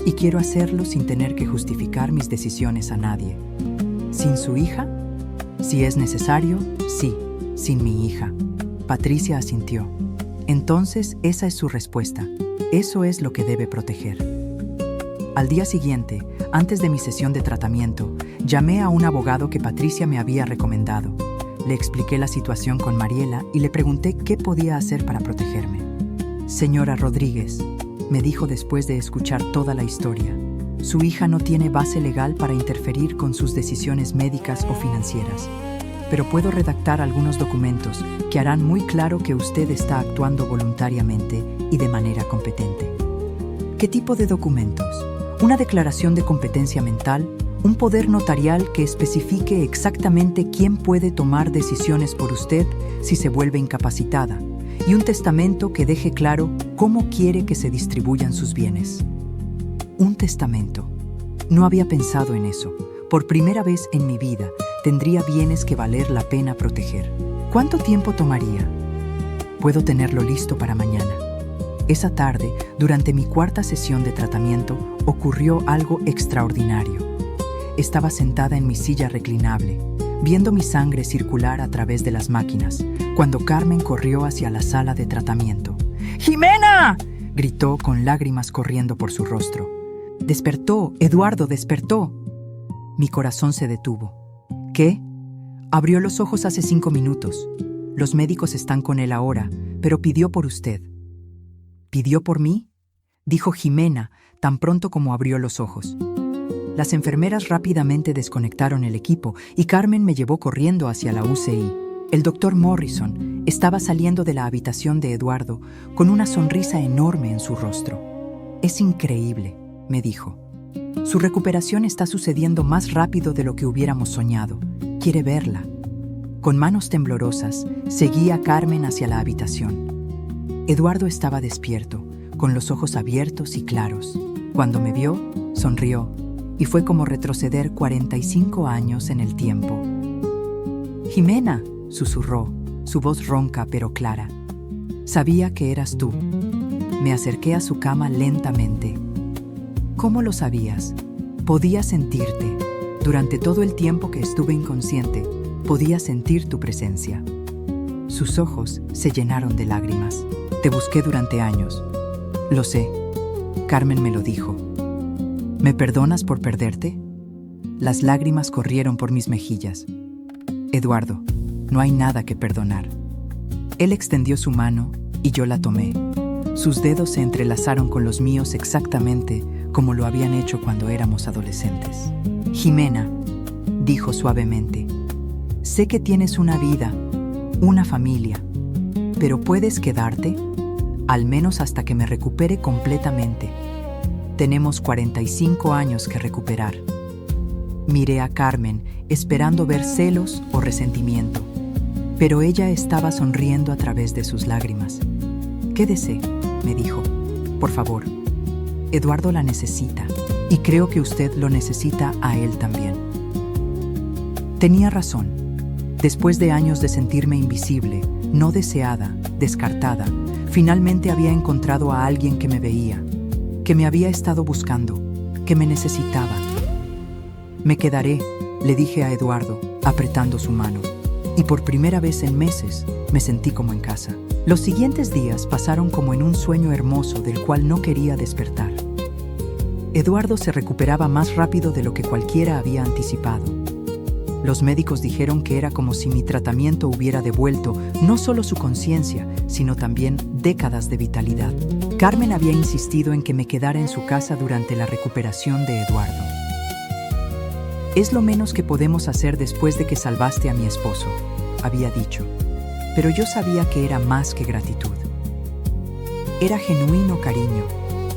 [SPEAKER 1] Y quiero hacerlo sin tener que justificar mis decisiones a nadie. ¿Sin su hija? Si es necesario, sí, sin mi hija. Patricia asintió. Entonces, esa es su respuesta. Eso es lo que debe proteger. Al día siguiente, antes de mi sesión de tratamiento, llamé a un abogado que Patricia me había recomendado. Le expliqué la situación con Mariela y le pregunté qué podía hacer para protegerme. Señora Rodríguez, me dijo después de escuchar toda la historia, su hija no tiene base legal para interferir con sus decisiones médicas o financieras, pero puedo redactar algunos documentos que harán muy claro que usted está actuando voluntariamente y de manera competente. ¿Qué tipo de documentos? Una declaración de competencia mental, un poder notarial que especifique exactamente quién puede tomar decisiones por usted si se vuelve incapacitada, y un testamento que deje claro cómo quiere que se distribuyan sus bienes. Un testamento. No había pensado en eso. Por primera vez en mi vida, tendría bienes que valer la pena proteger. ¿Cuánto tiempo tomaría? Puedo tenerlo listo para mañana. Esa tarde, durante mi cuarta sesión de tratamiento, ocurrió algo extraordinario. Estaba sentada en mi silla reclinable, viendo mi sangre circular a través de las máquinas, cuando Carmen corrió hacia la sala de tratamiento. ¡Jimena!, gritó con lágrimas corriendo por su rostro. ¡Despertó! ¡Eduardo despertó! Mi corazón se detuvo. ¿Qué? Abrió los ojos hace 5 minutos. Los médicos están con él ahora, pero pidió por usted. ¿Pidió por mí?, dijo Jimena tan pronto como abrió los ojos. Las enfermeras rápidamente desconectaron el equipo y Carmen me llevó corriendo hacia la UCI. El doctor Morrison estaba saliendo de la habitación de Eduardo con una sonrisa enorme en su rostro. «Es increíble», me dijo. «Su recuperación está sucediendo más rápido de lo que hubiéramos soñado. ¿Quiere verla?». Con manos temblorosas, seguí a Carmen hacia la habitación. Eduardo estaba despierto, con los ojos abiertos y claros. Cuando me vio, sonrió, y fue como retroceder 45 años en el tiempo. «Jimena», susurró, su voz ronca pero clara. «Sabía que eras tú». Me acerqué a su cama lentamente. «¿Cómo lo sabías?». «Podía sentirte. Durante todo el tiempo que estuve inconsciente, podía sentir tu presencia». Sus ojos se llenaron de lágrimas. «Te busqué durante años». «Lo sé». Carmen me lo dijo. «¿Me perdonas por perderte?». Las lágrimas corrieron por mis mejillas. «Eduardo, no hay nada que perdonar». Él extendió su mano y yo la tomé. Sus dedos se entrelazaron con los míos exactamente como lo habían hecho cuando éramos adolescentes. «Jimena», dijo suavemente, «sé que tienes una vida, una familia, pero ¿puedes quedarte? Al menos hasta que me recupere completamente. Tenemos 45 años que recuperar». Miré a Carmen, esperando ver celos o resentimiento, pero ella estaba sonriendo a través de sus lágrimas. «Quédese», me dijo. «Por favor. Eduardo la necesita, y creo que usted lo necesita a él también». Tenía razón. Después de años de sentirme invisible, no deseada, descartada, finalmente había encontrado a alguien que me veía, que me había estado buscando. que me necesitaba. Me quedaré, le dije a Eduardo, apretando su mano. Y por primera vez en meses me sentí como en casa. Los siguientes días pasaron como en un sueño hermoso del cual no quería despertar. Eduardo se recuperaba más rápido de lo que cualquiera había anticipado. Los médicos dijeron que era como si mi tratamiento hubiera devuelto no solo su conciencia, sino también décadas de vitalidad. Carmen había insistido en que me quedara en su casa durante la recuperación de Eduardo. Es lo menos que podemos hacer después de que salvaste a mi esposo, había dicho. Pero yo sabía que era más que gratitud. Era genuino cariño,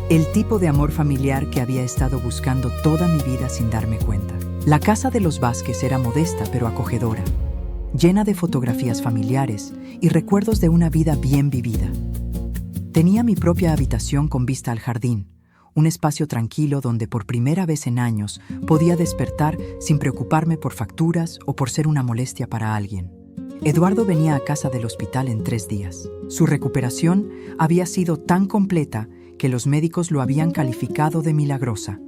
[SPEAKER 1] el tipo de amor familiar que había estado buscando toda mi vida sin darme cuenta. La casa de los Vázquez era modesta pero acogedora, llena de fotografías familiares y recuerdos de una vida bien vivida. Tenía mi propia habitación con vista al jardín, un espacio tranquilo donde por primera vez en años podía despertar sin preocuparme por facturas o por ser una molestia para alguien. Eduardo venía a casa del hospital en 3 días. Su recuperación había sido tan completa que los médicos lo habían calificado de milagrosa.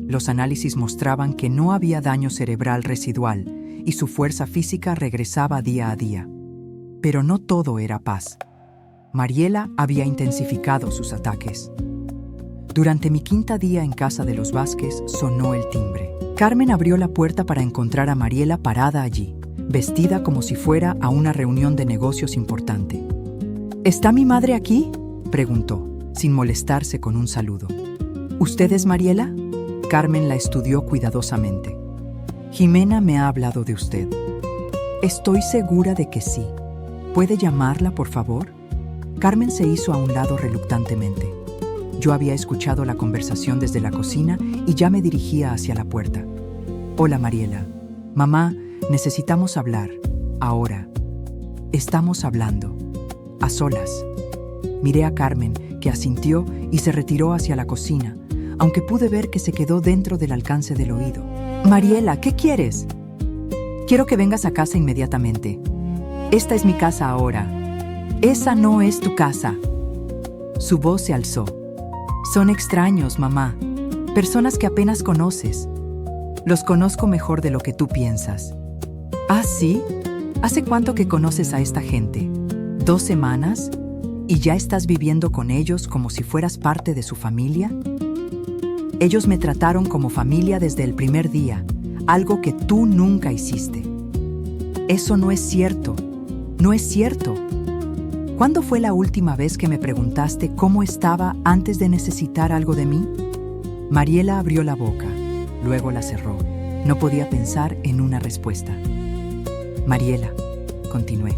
[SPEAKER 1] Los análisis mostraban que no había daño cerebral residual y su fuerza física regresaba día a día. Pero no todo era paz. Mariela había intensificado sus ataques. Durante mi 5º día en casa de los Vázquez sonó el timbre. Carmen abrió la puerta para encontrar a Mariela parada allí, vestida como si fuera a una reunión de negocios importante. ¿Está mi madre aquí?, preguntó, sin molestarse con un saludo. ¿Usted es Mariela? Carmen la estudió cuidadosamente. Jimena me ha hablado de usted. Estoy segura de que sí. ¿Puede llamarla, por favor? Carmen se hizo a un lado reluctantemente. Yo había escuchado la conversación desde la cocina y ya me dirigía hacia la puerta. Hola, Mariela. Mamá, necesitamos hablar. Ahora. Estamos hablando. A solas. Miré a Carmen, que asintió y se retiró hacia la cocina, aunque pude ver que se quedó dentro del alcance del oído. Mariela, ¿qué quieres? Quiero que vengas a casa inmediatamente. Esta es mi casa ahora. Esa no es tu casa. Su voz se alzó. Son extraños, mamá. Personas que apenas conoces. Los conozco mejor de lo que tú piensas. ¿Ah, sí? ¿Hace cuánto que conoces a esta gente? ¿2 semanas? ¿Y ya estás viviendo con ellos como si fueras parte de su familia? Ellos me trataron como familia desde el primer día, algo que tú nunca hiciste. Eso no es cierto. No es cierto. ¿Cuándo fue la última vez que me preguntaste cómo estaba antes de necesitar algo de mí? Mariela abrió la boca, luego la cerró. No podía pensar en una respuesta. Mariela, continué,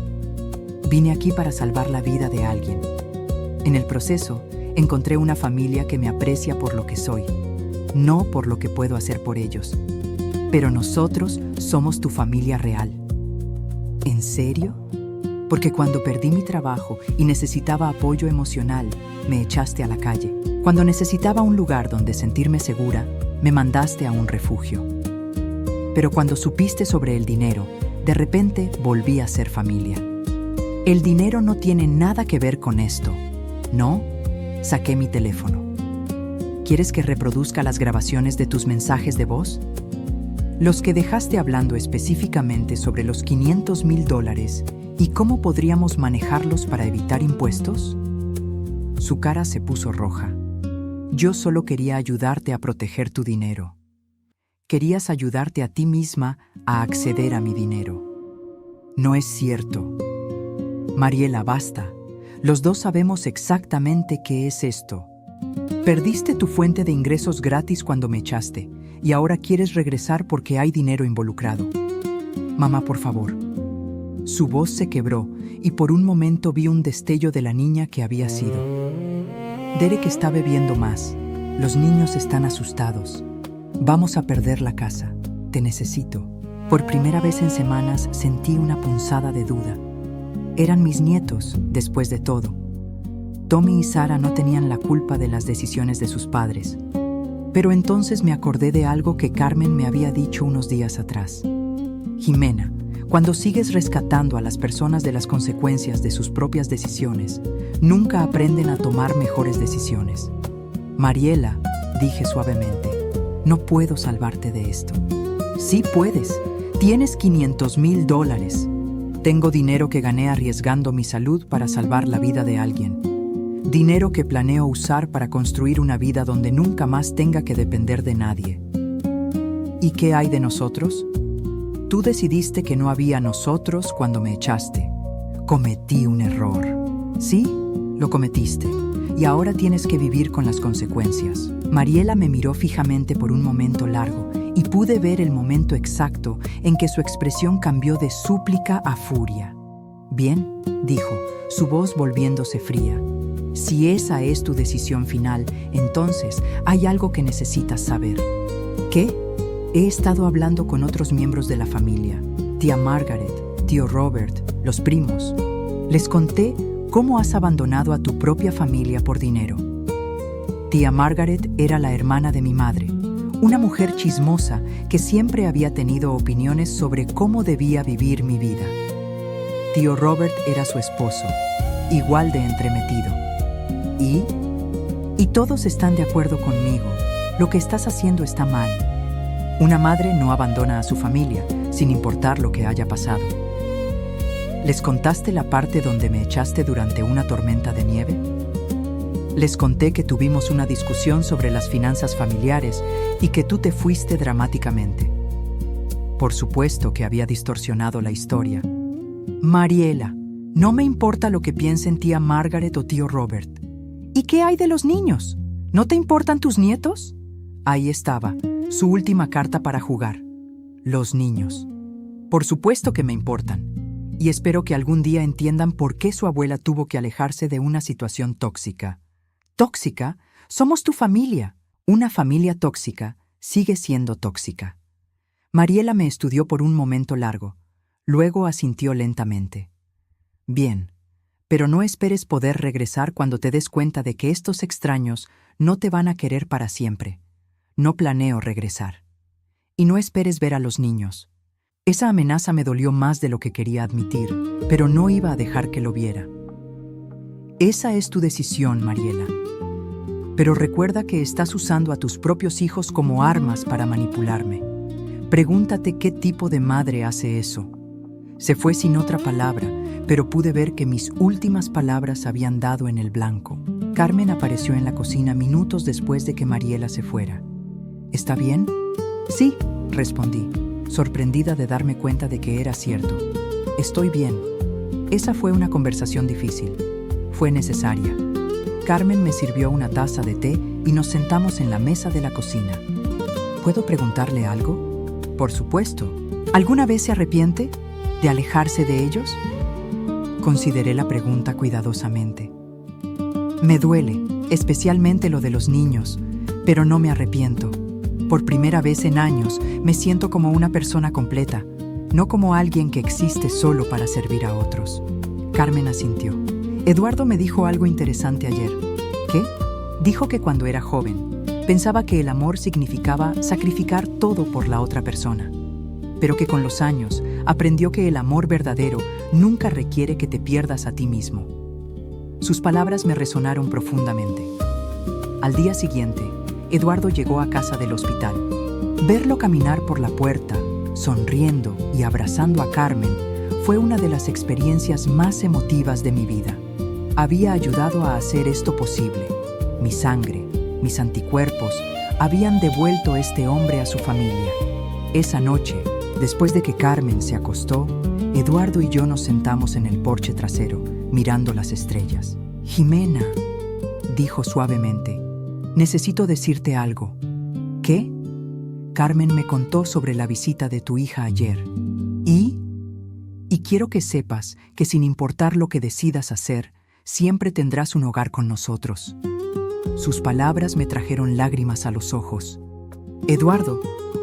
[SPEAKER 1] vine aquí para salvar la vida de alguien. En el proceso, encontré una familia que me aprecia por lo que soy, no por lo que puedo hacer por ellos. Pero nosotros somos tu familia real. ¿En serio? Porque cuando perdí mi trabajo y necesitaba apoyo emocional, me echaste a la calle. Cuando necesitaba un lugar donde sentirme segura, me mandaste a un refugio. Pero cuando supiste sobre el dinero, de repente volví a ser familia. El dinero no tiene nada que ver con esto, ¿no? Saqué mi teléfono. ¿Quieres que reproduzca las grabaciones de tus mensajes de voz? Los que dejaste hablando específicamente sobre los $500,000 y cómo podríamos manejarlos para evitar impuestos. Su cara se puso roja. Yo solo quería ayudarte a proteger tu dinero. Querías ayudarte a ti misma a acceder a mi dinero. No es cierto. Mariela, basta. Los dos sabemos exactamente qué es esto. Perdiste tu fuente de ingresos gratis cuando me echaste y ahora quieres regresar porque hay dinero involucrado. Mamá, por favor. Su voz se quebró y por un momento vi un destello de la niña que había sido. Derek está bebiendo más. Los niños están asustados. Vamos a perder la casa. Te necesito. Por primera vez en semanas sentí una punzada de duda. Eran mis nietos, después de todo. Tommy y Sara no tenían la culpa de las decisiones de sus padres. Pero entonces me acordé de algo que Carmen me había dicho unos días atrás. Jimena, cuando sigues rescatando a las personas de las consecuencias de sus propias decisiones, nunca aprenden a tomar mejores decisiones. Mariela, dije suavemente, no puedo salvarte de esto. Sí puedes. Tienes $500,000. Tengo dinero que gané arriesgando mi salud para salvar la vida de alguien. Dinero que planeo usar para construir una vida donde nunca más tenga que depender de nadie. ¿Y qué hay de nosotros? Tú decidiste que no había nosotros cuando me echaste. Cometí un error. Sí, lo cometiste. Y ahora tienes que vivir con las consecuencias. Mariela me miró fijamente por un momento largo y pude ver el momento exacto en que su expresión cambió de súplica a furia. Bien, dijo, su voz volviéndose fría. Si esa es tu decisión final, entonces hay algo que necesitas saber. ¿Qué? He estado hablando con otros miembros de la familia, tía Margaret, tío Robert, los primos. Les conté cómo has abandonado a tu propia familia por dinero. Tía Margaret era la hermana de mi madre, una mujer chismosa que siempre había tenido opiniones sobre cómo debía vivir mi vida. Tío Robert era su esposo, igual de entremetido. Y todos están de acuerdo conmigo. Lo que estás haciendo está mal. Una madre no abandona a su familia, sin importar lo que haya pasado. ¿Les contaste la parte donde me echaste durante una tormenta de nieve? Les conté que tuvimos una discusión sobre las finanzas familiares y que tú te fuiste dramáticamente. Por supuesto que había distorsionado la historia. Mariela, no me importa lo que piensen tía Margaret o tío Robert. ¿Y qué hay de los niños? ¿No te importan tus nietos? Ahí estaba, su última carta para jugar. Los niños. Por supuesto que me importan. Y espero que algún día entiendan por qué su abuela tuvo que alejarse de una situación tóxica. ¿Tóxica? Somos tu familia. Una familia tóxica sigue siendo tóxica. Mariela me estudió por un momento largo. Luego asintió lentamente. Bien, pero no esperes poder regresar cuando te des cuenta de que estos extraños no te van a querer para siempre. No planeo regresar. Y no esperes ver a los niños. Esa amenaza me dolió más de lo que quería admitir, pero no iba a dejar que lo viera. Esa es tu decisión, Mariela. Pero recuerda que estás usando a tus propios hijos como armas para manipularme. Pregúntate qué tipo de madre hace eso. Se fue sin otra palabra, pero pude ver que mis últimas palabras habían dado en el blanco. Carmen apareció en la cocina minutos después de que Mariela se fuera. ¿Está bien? Sí, respondí, sorprendida de darme cuenta de que era cierto. Estoy bien. Esa fue una conversación difícil. Fue necesaria. Carmen me sirvió una taza de té y nos sentamos en la mesa de la cocina. ¿Puedo preguntarle algo? Por supuesto. ¿Alguna vez se arrepiente de alejarse de ellos? Consideré la pregunta cuidadosamente. Me duele, especialmente lo de los niños, pero no me arrepiento. Por primera vez en años me siento como una persona completa, no como alguien que existe solo para servir a otros. Carmen asintió. Eduardo me dijo algo interesante ayer. ¿Qué? Dijo que cuando era joven, pensaba que el amor significaba sacrificar todo por la otra persona, pero que con los años aprendió que el amor verdadero nunca requiere que te pierdas a ti mismo. Sus palabras me resonaron profundamente. Al día siguiente, Eduardo llegó a casa del hospital. Verlo caminar por la puerta, sonriendo y abrazando a Carmen, fue una de las experiencias más emotivas de mi vida. Había ayudado a hacer esto posible. Mi sangre, mis anticuerpos, habían devuelto a este hombre a su familia. Esa noche, después de que Carmen se acostó, Eduardo y yo nos sentamos en el porche trasero, mirando las estrellas. Jimena, dijo suavemente, necesito decirte algo. ¿Qué? Carmen me contó sobre la visita de tu hija ayer. Y quiero que sepas que sin importar lo que decidas hacer, siempre tendrás un hogar con nosotros. Sus palabras me trajeron lágrimas a los ojos. Eduardo,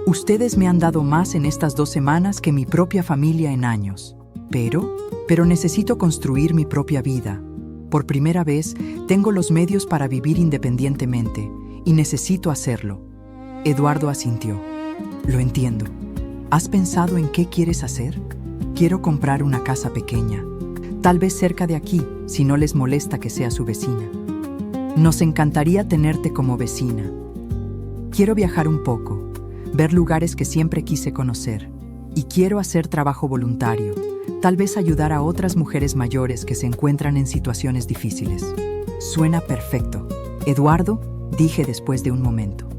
[SPEAKER 1] ustedes me han dado más en estas 2 semanas que mi propia familia en años. Pero necesito construir mi propia vida. Por primera vez, tengo los medios para vivir independientemente y necesito hacerlo. Eduardo asintió. Lo entiendo. ¿Has pensado en qué quieres hacer? Quiero comprar una casa pequeña, tal vez cerca de aquí, si no les molesta que sea su vecina. Nos encantaría tenerte como vecina. Quiero viajar un poco, ver lugares que siempre quise conocer. Y quiero hacer trabajo voluntario, tal vez ayudar a otras mujeres mayores que se encuentran en situaciones difíciles. Suena perfecto. Eduardo, dije después de un momento.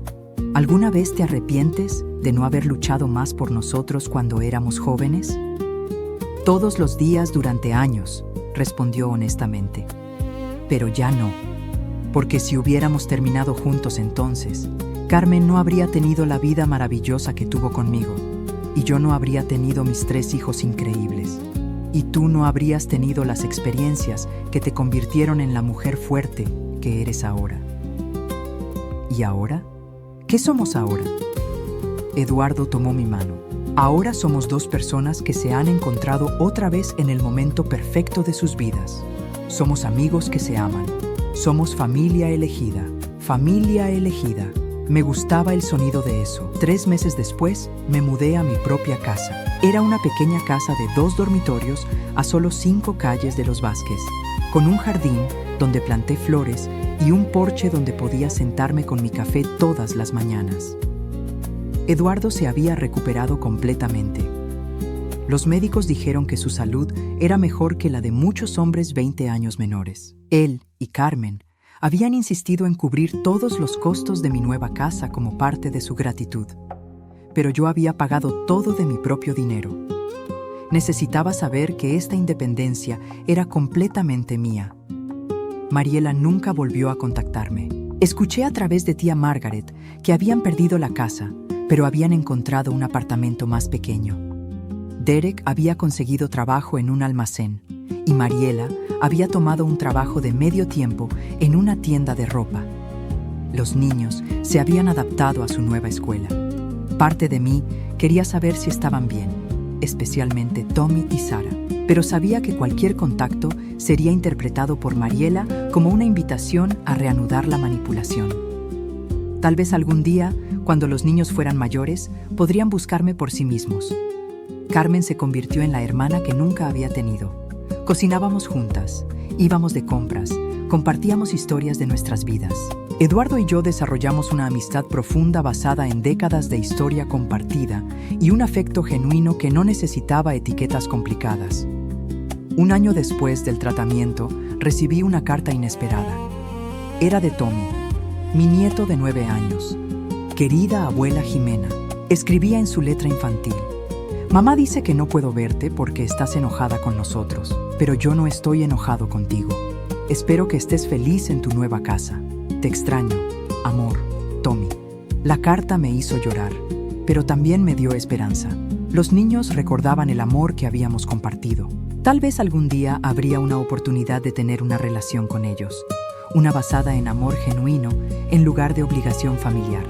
[SPEAKER 1] ¿Alguna vez te arrepientes de no haber luchado más por nosotros cuando éramos jóvenes? Todos los días durante años, respondió honestamente. Pero ya no, porque si hubiéramos terminado juntos entonces, Carmen no habría tenido la vida maravillosa que tuvo conmigo, y yo no habría tenido mis 3 hijos increíbles, y tú no habrías tenido las experiencias que te convirtieron en la mujer fuerte que eres ahora. ¿Y ahora? ¿Qué somos ahora? Eduardo tomó mi mano. Ahora somos 2 personas que se han encontrado otra vez en el momento perfecto de sus vidas. Somos amigos que se aman. Somos familia elegida. Familia elegida. Me gustaba el sonido de eso. 3 meses después, me mudé a mi propia casa. Era una pequeña casa de 2 dormitorios a solo 5 calles de Los Vázquez, con un jardín donde planté flores y un porche donde podía sentarme con mi café todas las mañanas. Eduardo se había recuperado completamente. Los médicos dijeron que su salud era mejor que la de muchos hombres 20 años menores. Él y Carmen habían insistido en cubrir todos los costos de mi nueva casa como parte de su gratitud. Pero yo había pagado todo de mi propio dinero. Necesitaba saber que esta independencia era completamente mía. Mariela nunca volvió a contactarme. Escuché a través de tía Margaret que habían perdido la casa, pero habían encontrado un apartamento más pequeño. Derek había conseguido trabajo en un almacén y Mariela había tomado un trabajo de medio tiempo en una tienda de ropa. Los niños se habían adaptado a su nueva escuela. Parte de mí quería saber si estaban bien, especialmente Tommy y Sara, pero sabía que cualquier contacto sería interpretado por Mariela como una invitación a reanudar la manipulación. Tal vez algún día, cuando los niños fueran mayores, podrían buscarme por sí mismos. Carmen se convirtió en la hermana que nunca había tenido. Cocinábamos juntas, íbamos de compras, compartíamos historias de nuestras vidas. Eduardo y yo desarrollamos una amistad profunda basada en décadas de historia compartida y un afecto genuino que no necesitaba etiquetas complicadas. Un año después del tratamiento, recibí una carta inesperada. Era de Tommy, mi nieto de 9 años. Querida abuela Jimena, escribía en su letra infantil. Mamá dice que no puedo verte porque estás enojada con nosotros, pero yo no estoy enojado contigo. Espero que estés feliz en tu nueva casa. Te extraño, amor, Tommy. La carta me hizo llorar, pero también me dio esperanza. Los niños recordaban el amor que habíamos compartido. Tal vez algún día habría una oportunidad de tener una relación con ellos, una basada en amor genuino en lugar de obligación familiar.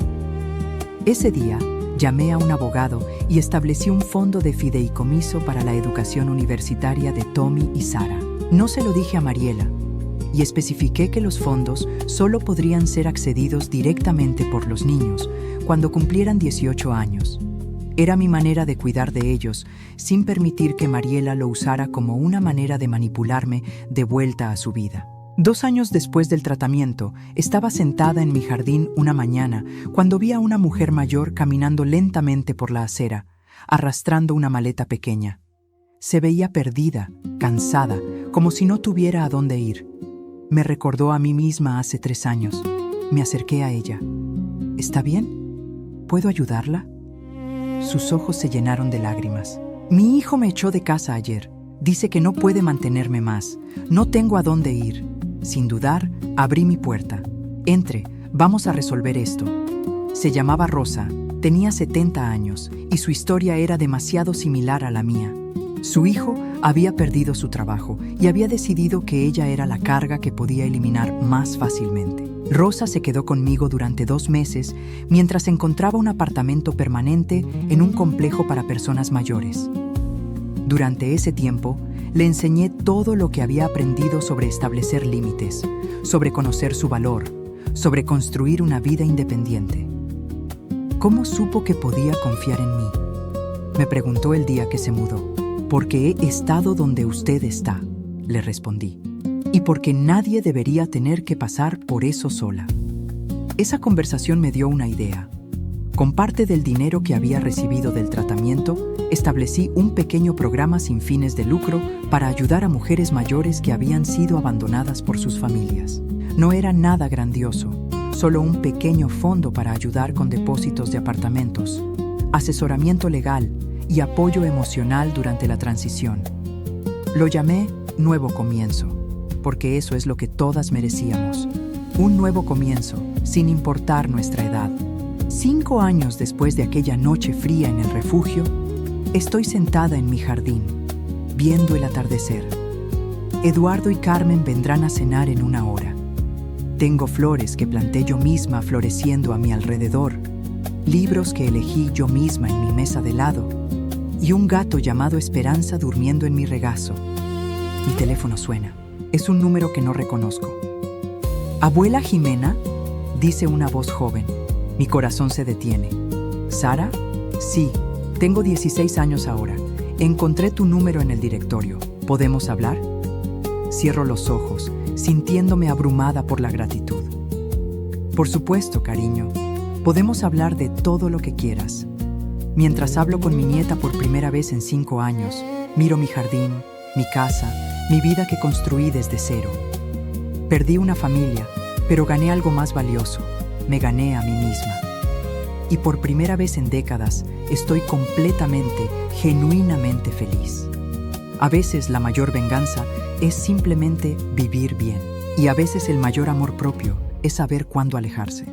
[SPEAKER 1] Ese día, llamé a un abogado y establecí un fondo de fideicomiso para la educación universitaria de Tommy y Sara. No se lo dije a Mariela, y especifiqué que los fondos solo podrían ser accedidos directamente por los niños cuando cumplieran 18 años. Era mi manera de cuidar de ellos, sin permitir que Mariela lo usara como una manera de manipularme de vuelta a su vida. 2 años después del tratamiento, estaba sentada en mi jardín una mañana cuando vi a una mujer mayor caminando lentamente por la acera, arrastrando una maleta pequeña. Se veía perdida, cansada, como si no tuviera a dónde ir. Me recordó a mí misma hace 3 años. Me acerqué a ella. ¿Está bien? ¿Puedo ayudarla? Sus ojos se llenaron de lágrimas. Mi hijo me echó de casa ayer. Dice que no puede mantenerme más. No tengo a dónde ir. Sin dudar, abrí mi puerta. Entre, vamos a resolver esto. Se llamaba Rosa, tenía 70 años y su historia era demasiado similar a la mía. Su hijo había perdido su trabajo y había decidido que ella era la carga que podía eliminar más fácilmente. Rosa se quedó conmigo durante 2 meses mientras encontraba un apartamento permanente en un complejo para personas mayores. Durante ese tiempo, le enseñé todo lo que había aprendido sobre establecer límites, sobre conocer su valor, sobre construir una vida independiente. ¿Cómo supo que podía confiar en mí? Me preguntó el día que se mudó. Porque he estado donde usted está, le respondí. Y porque nadie debería tener que pasar por eso sola. Esa conversación me dio una idea. Con parte del dinero que había recibido del tratamiento, establecí un pequeño programa sin fines de lucro para ayudar a mujeres mayores que habían sido abandonadas por sus familias. No era nada grandioso, solo un pequeño fondo para ayudar con depósitos de apartamentos, asesoramiento legal y apoyo emocional durante la transición. Lo llamé Nuevo Comienzo, porque eso es lo que todas merecíamos. Un nuevo comienzo, sin importar nuestra edad. 5 años después de aquella noche fría en el refugio, estoy sentada en mi jardín, viendo el atardecer. Eduardo y Carmen vendrán a cenar en 1 hora. Tengo flores que planté yo misma floreciendo a mi alrededor, libros que elegí yo misma en mi mesa de lado y un gato llamado Esperanza durmiendo en mi regazo. Mi teléfono suena. Es un número que no reconozco. «¿Abuela Jimena?», dice una voz joven. Mi corazón se detiene. «¿Sara?». «Sí, tengo 16 años ahora. Encontré tu número en el directorio. ¿Podemos hablar?». Cierro los ojos, sintiéndome abrumada por la gratitud. «Por supuesto, cariño. Podemos hablar de todo lo que quieras». Mientras hablo con mi nieta por primera vez en 5 años, miro mi jardín, mi casa, mi vida que construí desde cero. Perdí una familia, pero gané algo más valioso. Me gané a mí misma. Y por primera vez en décadas, estoy completamente, genuinamente feliz. A veces la mayor venganza es simplemente vivir bien. Y a veces el mayor amor propio es saber cuándo alejarse.